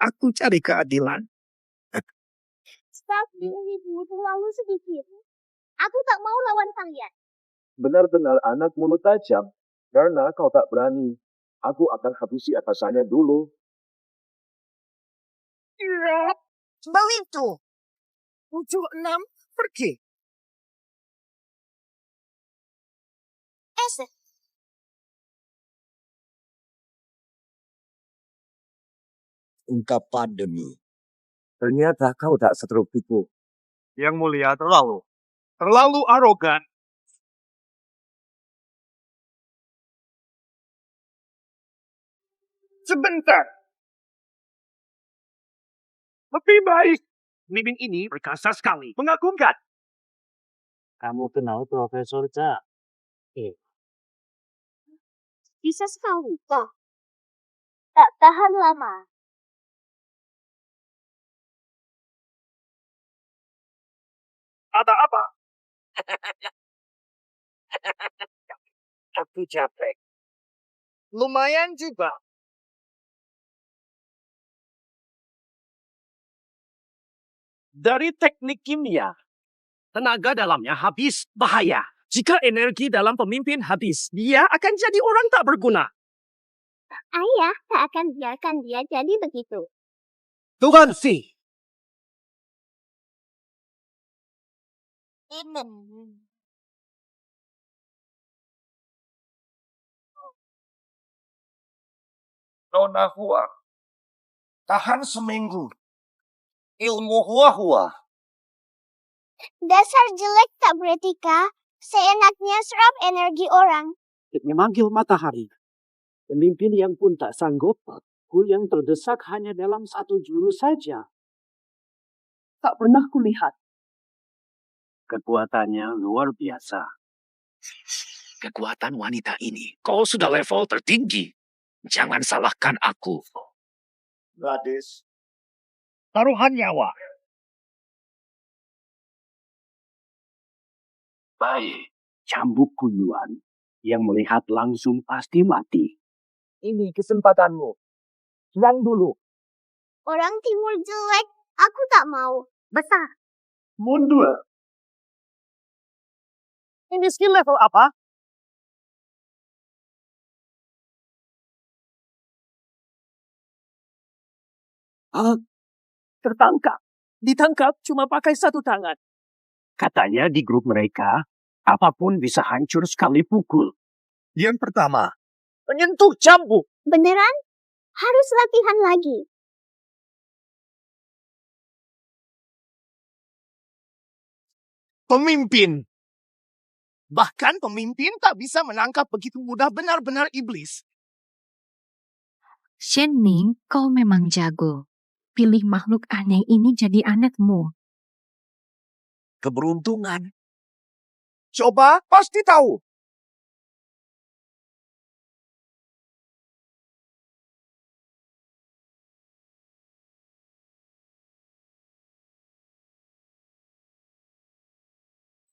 Aku cari keadilan. Staf dirimu terlalu sedikit. Aku tak mau lawan kalian. Benar-benar anak mulut tajam. Karena kau tak berani. Aku akan habisi atasannya dulu. Begitu. 76 pergi. Ese. Ungkapan demi. Ternyata kau tak seteruk itu. Yang mulia terlalu arogan. Sebentar. Lebih baik. Pemimpin ini perkasa sekali. Mengagumkan. Kamu kenal Profesor Cha? Bisa sekali, kok. Tak tahan lama. Ada apa? Aku capek. Lumayan juga. Dari teknik kimia, tenaga dalamnya habis. Bahaya. Jika energi dalam pemimpin habis, dia akan jadi orang tak berguna. Ayah tak akan biarkan dia jadi begitu. Tuhan Si, Nona Hua, tahan seminggu. Ilmu Hua-Hua. Dasar jelek tak beretika, seenaknya serap energi orang. Memanggil matahari. Pemimpin yang pun tak sanggup, yang terdesak hanya dalam satu jurus saja. Tak pernah kulihat. Kekuatannya luar biasa. Kekuatan wanita ini, kau sudah level tertinggi. Jangan salahkan aku. Gadis, taruhan nyawa. Baik, cambuk kuyuan. Yang melihat langsung pasti mati. Ini kesempatanmu. Serang dulu. Orang timur jelek, aku tak mau. Besar. Mundur. Ini skill level apa? Tertangkap. Ditangkap cuma pakai satu tangan. Katanya di grup mereka, apapun bisa hancur sekali pukul. Yang pertama, menyentuh cambuk. Beneran? Harus latihan lagi. Pemimpin. Bahkan pemimpin tak bisa menangkap begitu mudah benar-benar iblis. Shen Ning, kau memang jago. Pilih makhluk aneh ini jadi anakmu. keberuntungan. Coba pasti tahu.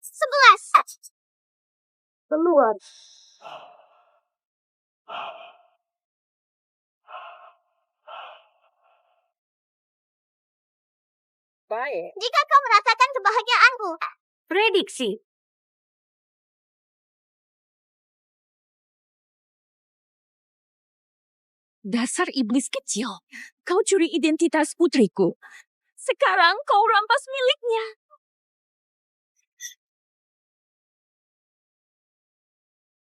Sebelas. Keluar. Baik. Jika kau merasakan kebahagiaanku. Prediksi. Dasar iblis kecil. Kau curi identitas putriku. Sekarang kau rampas miliknya.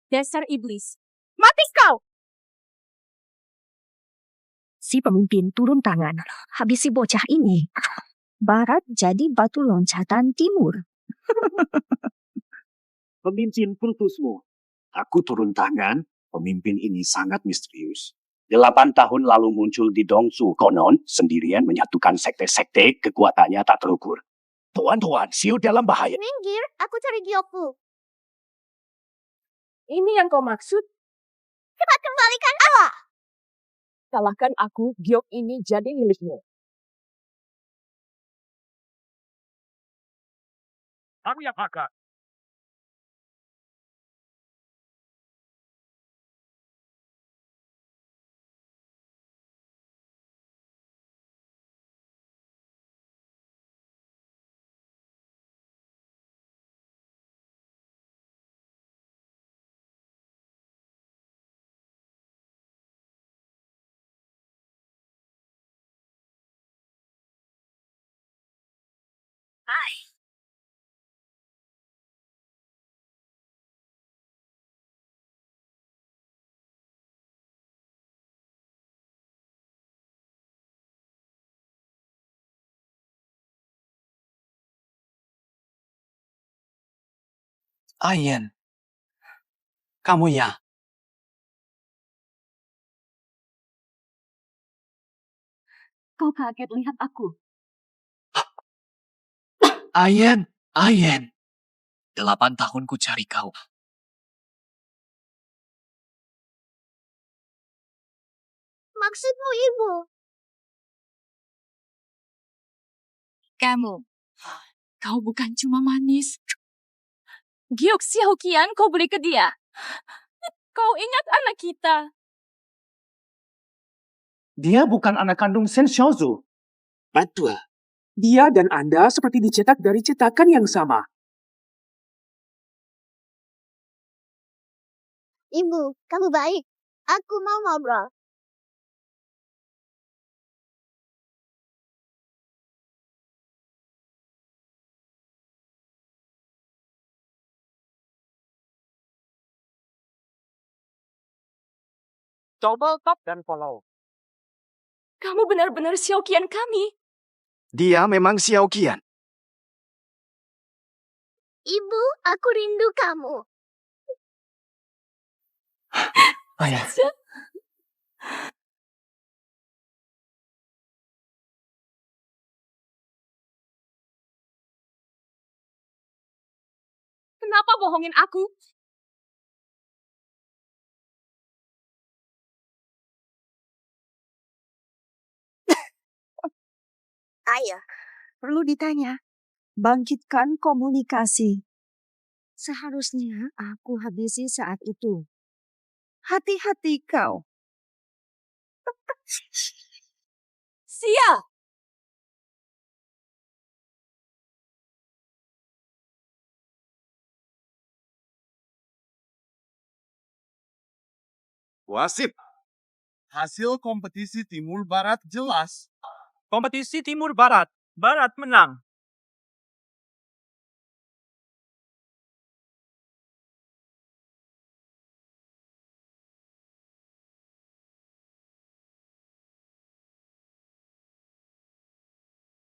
Dasar iblis. Mati kau! Si pemimpin turun tangan. Habisi bocah ini. Barat jadi batu loncatan timur. Pemimpin kultusmu. Aku turun tangan. Pemimpin ini sangat misterius. 8 tahun lalu muncul di Dongsu. Konon, sendirian menyatukan sekte-sekte, kekuatannya tak terukur. Tuan-tuan, Siu dalam bahaya. Minggir, aku cari Gyoku. Ini yang kau maksud? Cepat kembalikan Allah. Salahkan aku, Gyok ini jadi milikmu. Aku yang hakak. Hai. Ayen. Kamu ya? Kau kaget lihat aku. Ayen. 8 tahun ku cari kau. Maksudmu ibu? Kau bukan cuma manis. Gyok Xiaoqian kau beri ke dia. Kau ingat anak kita. Dia bukan anak kandung Shen Xiaozu. Betul. Dia dan Anda seperti dicetak dari cetakan yang sama. Ibu, kamu baik. Aku mau ngobrol. Coba tap dan follow. Kamu benar-benar Xiao Qian kami. Dia memang Xiao Qian. Ibu, aku rindu kamu. Ayah. Kenapa bohongin aku? Ayah, perlu ditanya. Bangkitkan komunikasi. Seharusnya aku habisi saat itu. Hati-hati kau. Sia! Wasit, hasil kompetisi Timur Barat jelas. Kompetisi Timur Barat. Barat menang.